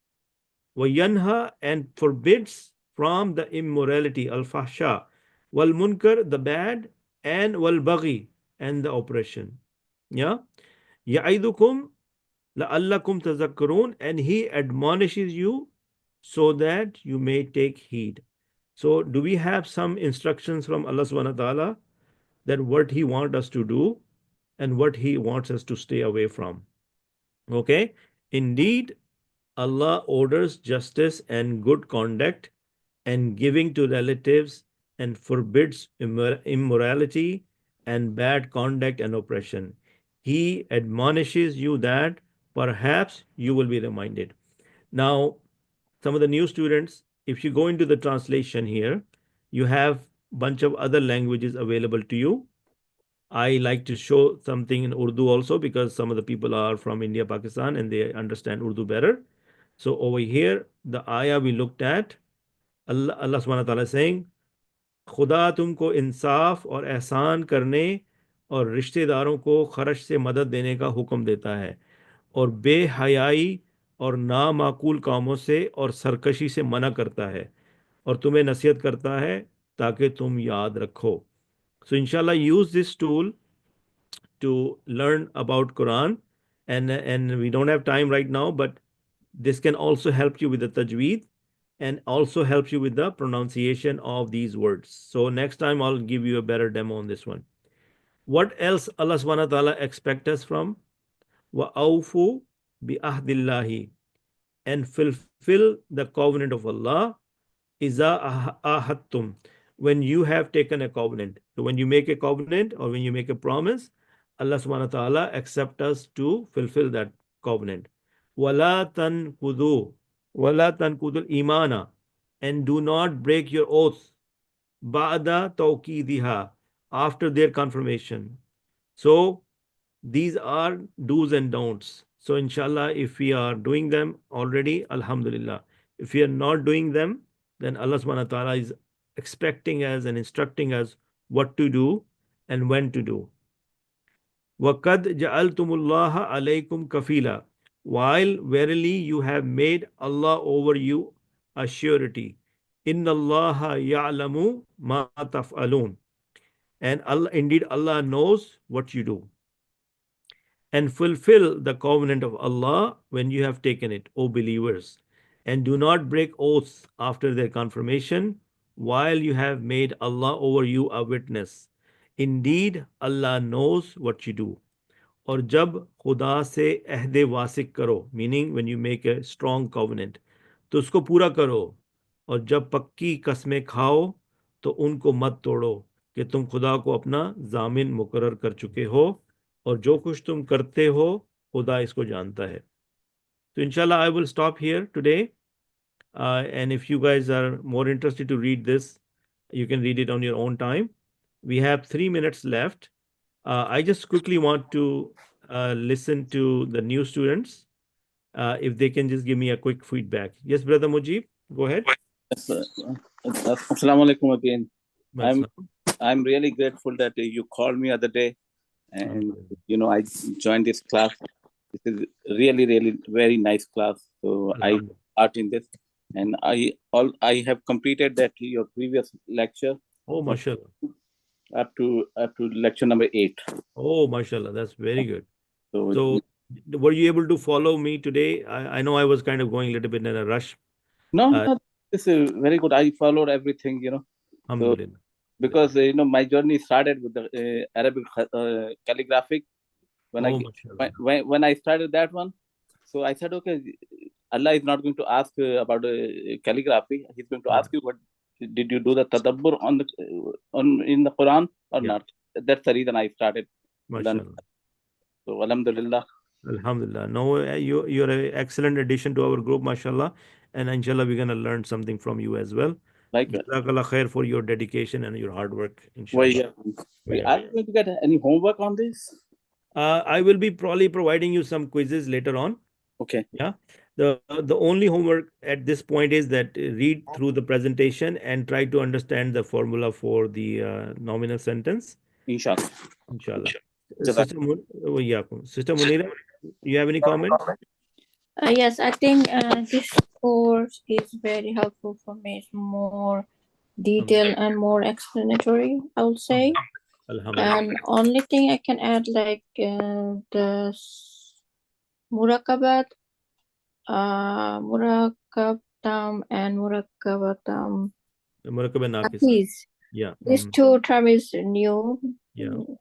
wa yanha, and forbids from the immorality, al fahsha, wal munkar, the bad, and wal baghi, and the oppression. Yeah, ya'idukum la'allakum tazakkarun, and he admonishes you so that you may take heed. So do we have some instructions from Allah subhanahu wa ta'ala that what he wants us to do and what he wants us to stay away from? Okay. Indeed, Allah orders justice and good conduct and giving to relatives and forbids immorality and bad conduct and oppression. He admonishes you that perhaps you will be reminded. Now, some of the new students, if you go into the translation here, you have a bunch of other languages available to you. I like to show something in Urdu also because some of the people are from India, Pakistan, and they understand Urdu better. So over here, the ayah we looked at, Allah subhanahu wa ta'ala is saying, खुदा तुमको इंसाफ और एहसान करने और रिश्तेदारों को खर्च से मदद देने का हुक्म देता है और बेहयाई और नामाकूल कामों से और सरकशी से मना करता है और तुम्हें नसीहत करता है ताकि तुम याद रखो. So inshallah, use this tool to learn about Quran, and we don't have time right now, but this can also help you with the tajweed and also helps you with the pronunciation of these words. So next time I'll give you a better demo on this one. What else Allah subhanahu wa ta'ala expect us from? وَأَوْفُوا بِأَهْدِ اللَّهِ, and fulfill the covenant of Allah. إِذَا أَحَدْتُمْ, when you have taken a covenant. So when you make a covenant or when you make a promise, Allah subhanahu wa ta'ala accept us to fulfill that covenant. وَلَا تَنْقُضُوا الْإِيمَانَ, and do not break your oath بَعْدَ تَوْكِيدِهَا, after their confirmation. So these are do's and don'ts. So inshallah, if we are doing them already, alhamdulillah. If we are not doing them, then Allah subhanahu wa ta'ala is expecting us and instructing us what to do and when to do. وَقَدْ جَعَلْتُمُ اللَّهَ عَلَيْكُمْ كَفِيلًا, while verily you have made Allah over you a surety. إِنَّ اللَّهَ يَعْلَمُ مَا تَفْعَلُونَ, and Allah, indeed Allah knows what you do. And fulfill the covenant of Allah when you have taken it, O believers, and do not break oaths after their confirmation, while you have made Allah over you a witness. Indeed, Allah knows what you do. और जब खुदा से अहद वासिक करो, meaning when you make a strong covenant, तो उसको पूरा करो, और जब पक्की कस्में खाओ तो उनको मत तोड़ो कि तुम खुदा को अपना जामिन मुकर्रर कर चुके हो, और जो कुछ तुम करते हो खुदा इसको जानता है. So inshallah, I will stop here today, and if you guys are more interested to read this, you can read it on your own time. We have 3 minutes left. I just quickly want to listen to the new students, if they can just give me a quick feedback. Yes, Brother Mujib, go ahead. As-salamu alaikum again. I'm really grateful that you called me other day, and I joined this class. This is really, really very nice class. So I part in this, and I have completed that your previous lecture. Oh, mashallah. up to lecture number 8. Oh, mashallah, that's very good. So, So were you able to follow me today? I know I was kind of going a little bit in a rush. no, this is very good. I followed everything, So, Alhamdulillah. because my journey started with the Arabic calligraphic. When I started that one, so I said, okay, Allah is not going to ask about calligraphy. He's going to ask you, what did you do the tadabbur in the Quran or not? That's the reason I started learning. So, alhamdulillah. Alhamdulillah. No, you're an excellent addition to our group, mashallah. And inshallah, we're going to learn something from you as well. Jazakallah khair for your dedication and your hard work, inshallah. Are you going to get any homework on this? I will be probably providing you some quizzes later on. Okay. Yeah. The only homework at this point is that read through the presentation and try to understand the formula for the nominal sentence. Inshallah. Inshallah. Sister Munira, you have any comment? Yes, I think this course is very helpful for me. It's more detailed and more explanatory, I would say. And only thing I can add, like the murakabat, murakabtam and murakabatam. Yeah. These two terms is new,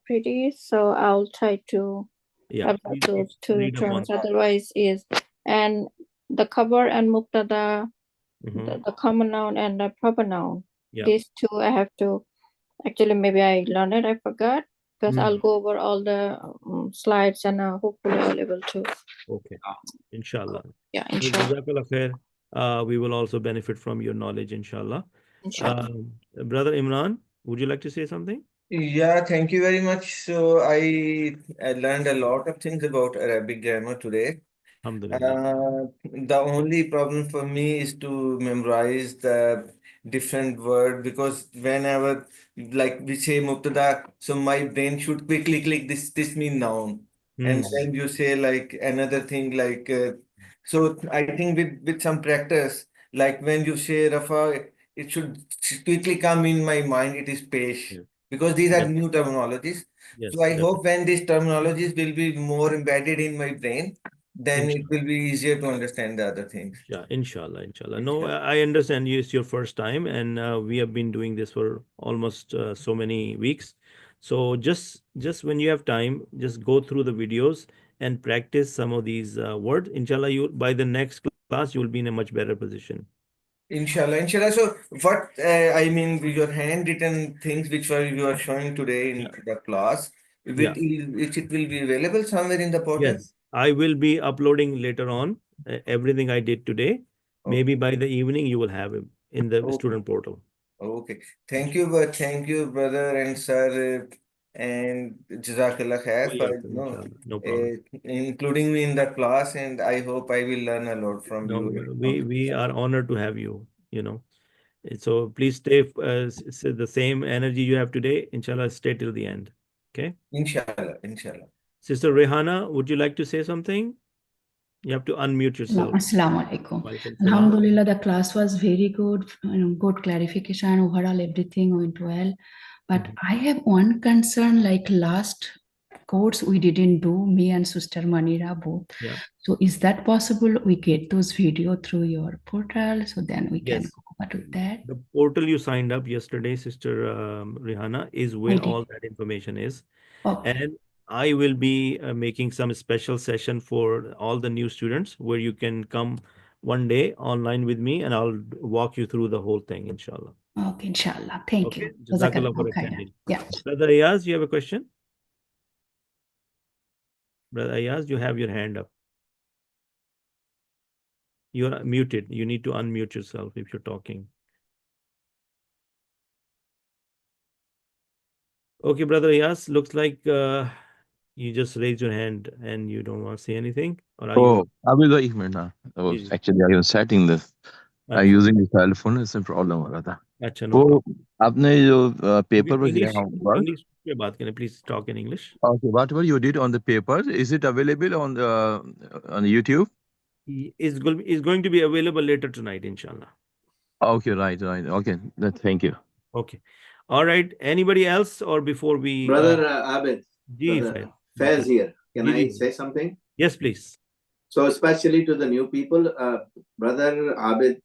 pretty. So I'll try to have those two terms. Otherwise, and the cover and mubtada, the common noun and the proper noun. These two I have to. Actually, maybe I learned it. I forgot because I'll go over all the slides and hopefully I'll be able to. Okay. Inshallah. Yeah, inshallah. We will also benefit from your knowledge, inshallah. Brother Imran, would you like to say something? Yeah, thank you very much. So I learned a lot of things about Arabic grammar today. The only problem for me is to memorize the different word, because whenever like we say mubtada, so my brain should quickly click this mean noun. And then you say like another thing like so I think with some practice, like when you say Rafa, it should quickly come in my mind, it is pesh, because these are new terminologies. So I hope when these terminologies will be more embedded in my brain, then it will be easier to understand the other things. Yeah, inshallah. No, I understand it's your first time, and we have been doing this for almost so many weeks. So just when you have time, just go through the videos and practice some of these words. Inshallah, by the next class, you will be in a much better position. Inshallah. So what I mean, with your handwritten things which you are showing today in the class, it will be available somewhere in the portal? Yes, I will be uploading later on everything I did today. Maybe by the evening you will have it in the student portal. Okay. Thank you, brother and sir, and Jazakallah khair for no problem. Including me in the class, and I hope I will learn a lot from you. We are honored to have you, So please stay the same energy you have today. Inshallah, stay till the end. Okay? Inshallah. Sister Rehana, would you like to say something? You have to unmute yourself. As-salamu alaikum. Alhamdulillah, the class was very good, good clarification, overall everything went well. But I have one concern, like last course we didn't do, me and Sister Manira both. Yeah. So is that possible? We get those video through your portal, so then we can go over to that. The portal you signed up yesterday, Sister Rehana, is where all that information is. And I will be making some special session for all the new students where you can come one day online with me and I'll walk you through the whole thing, inshallah. Okay, inshallah. Thank you. Jazakallah for attending. Yeah. Brother Ayaz, you have a question? Brother Ayaz, you have your hand up. You're muted. You need to unmute yourself if you're talking. Okay, Brother Ayaz, looks like you just raised your hand and you don't want to say anything, or are you? I will wait a minute now. Actually, I was setting this. I'm using the telephone. It's a problem. No आपने जो paper पर दिया homework. English पे बात करें, please talk in English. Okay, whatever you did on the paper, is it available on the YouTube? Is going to be available later tonight, inshallah. Okay, right. Okay, thank you. Okay. All right. Anybody else, or before we Brother Abid, Ji, brother Faiz here. Can I say something? Yes, please. So especially to the new people, Brother Abid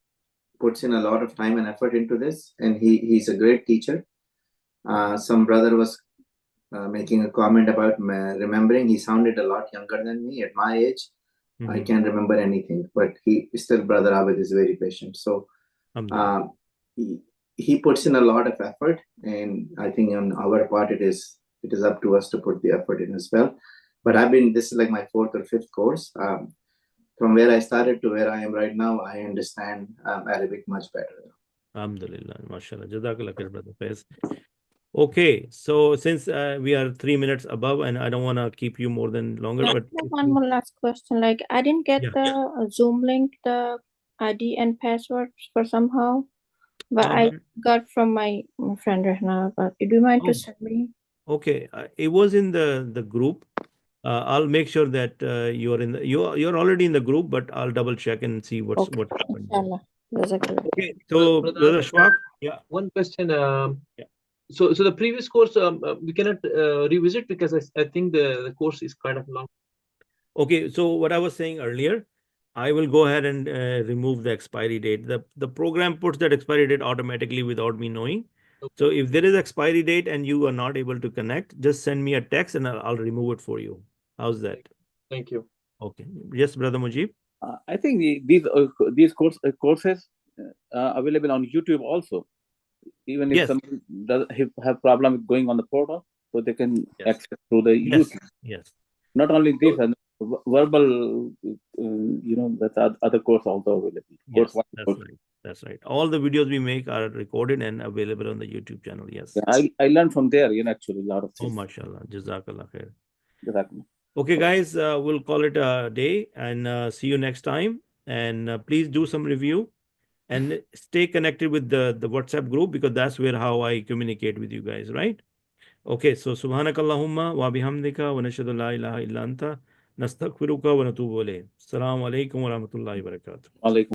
puts in a lot of time and effort into this, and he's a great teacher. Some brother was making a comment about remembering. He sounded a lot younger than me at my age. I can't remember anything, but Brother Abid is very patient. So he puts in a lot of effort, and I think on our part it is up to us to put the effort in as well. But this is like my 4th or 5th course. From where I started to where I am right now, I understand Arabic much better. Alhamdulillah, mashallah. Jazakallah khair, brother Faiz. Okay, so since we are 3 minutes above, and I don't want to keep you more than longer, Yeah, but I have one more last question. Like, I didn't get the Zoom link, the ID and passwords for somehow, but I got from my friend Rehna. But do you mind to send me? Okay, it was in the group. I'll make sure that you're in the you're already in the group, but I'll double check and see what happened. Inshallah. Jazakallah. Okay, so Brother Ashfaq, one question. So the previous course we cannot revisit because I think the course is kind of long. Okay, so what I was saying earlier, I will go ahead and remove the expiry date. The program puts that expiry date automatically without me knowing. So if there is expiry date and you are not able to connect, just send me a text and I'll remove it for you. How's that? Thank you. Okay. Yes, Brother Mujib. I think these courses are available on YouTube also. Even if somebody does have problem with going on the portal, so they can access through the YouTube. Yes. Not only this, and verbal, that's other course also available. Yes, that's right. All the videos we make are recorded and available on the YouTube channel. Yes. Yeah, I learned from there, actually a lot of things. Oh, mashallah. Jazakallah khair. Jazakallah. Okay, guys, we'll call it a day and see you next time. And please do some review and stay connected with the WhatsApp group, because that's where how I communicate with you guys, right? Okay, so subhanakallahumma wa bihamdika wa nashhadu la ilaha illa anta nastaghfiruka wa natubu ilayk. Assalamu alaikum wa rahmatullahi wa barakatuh.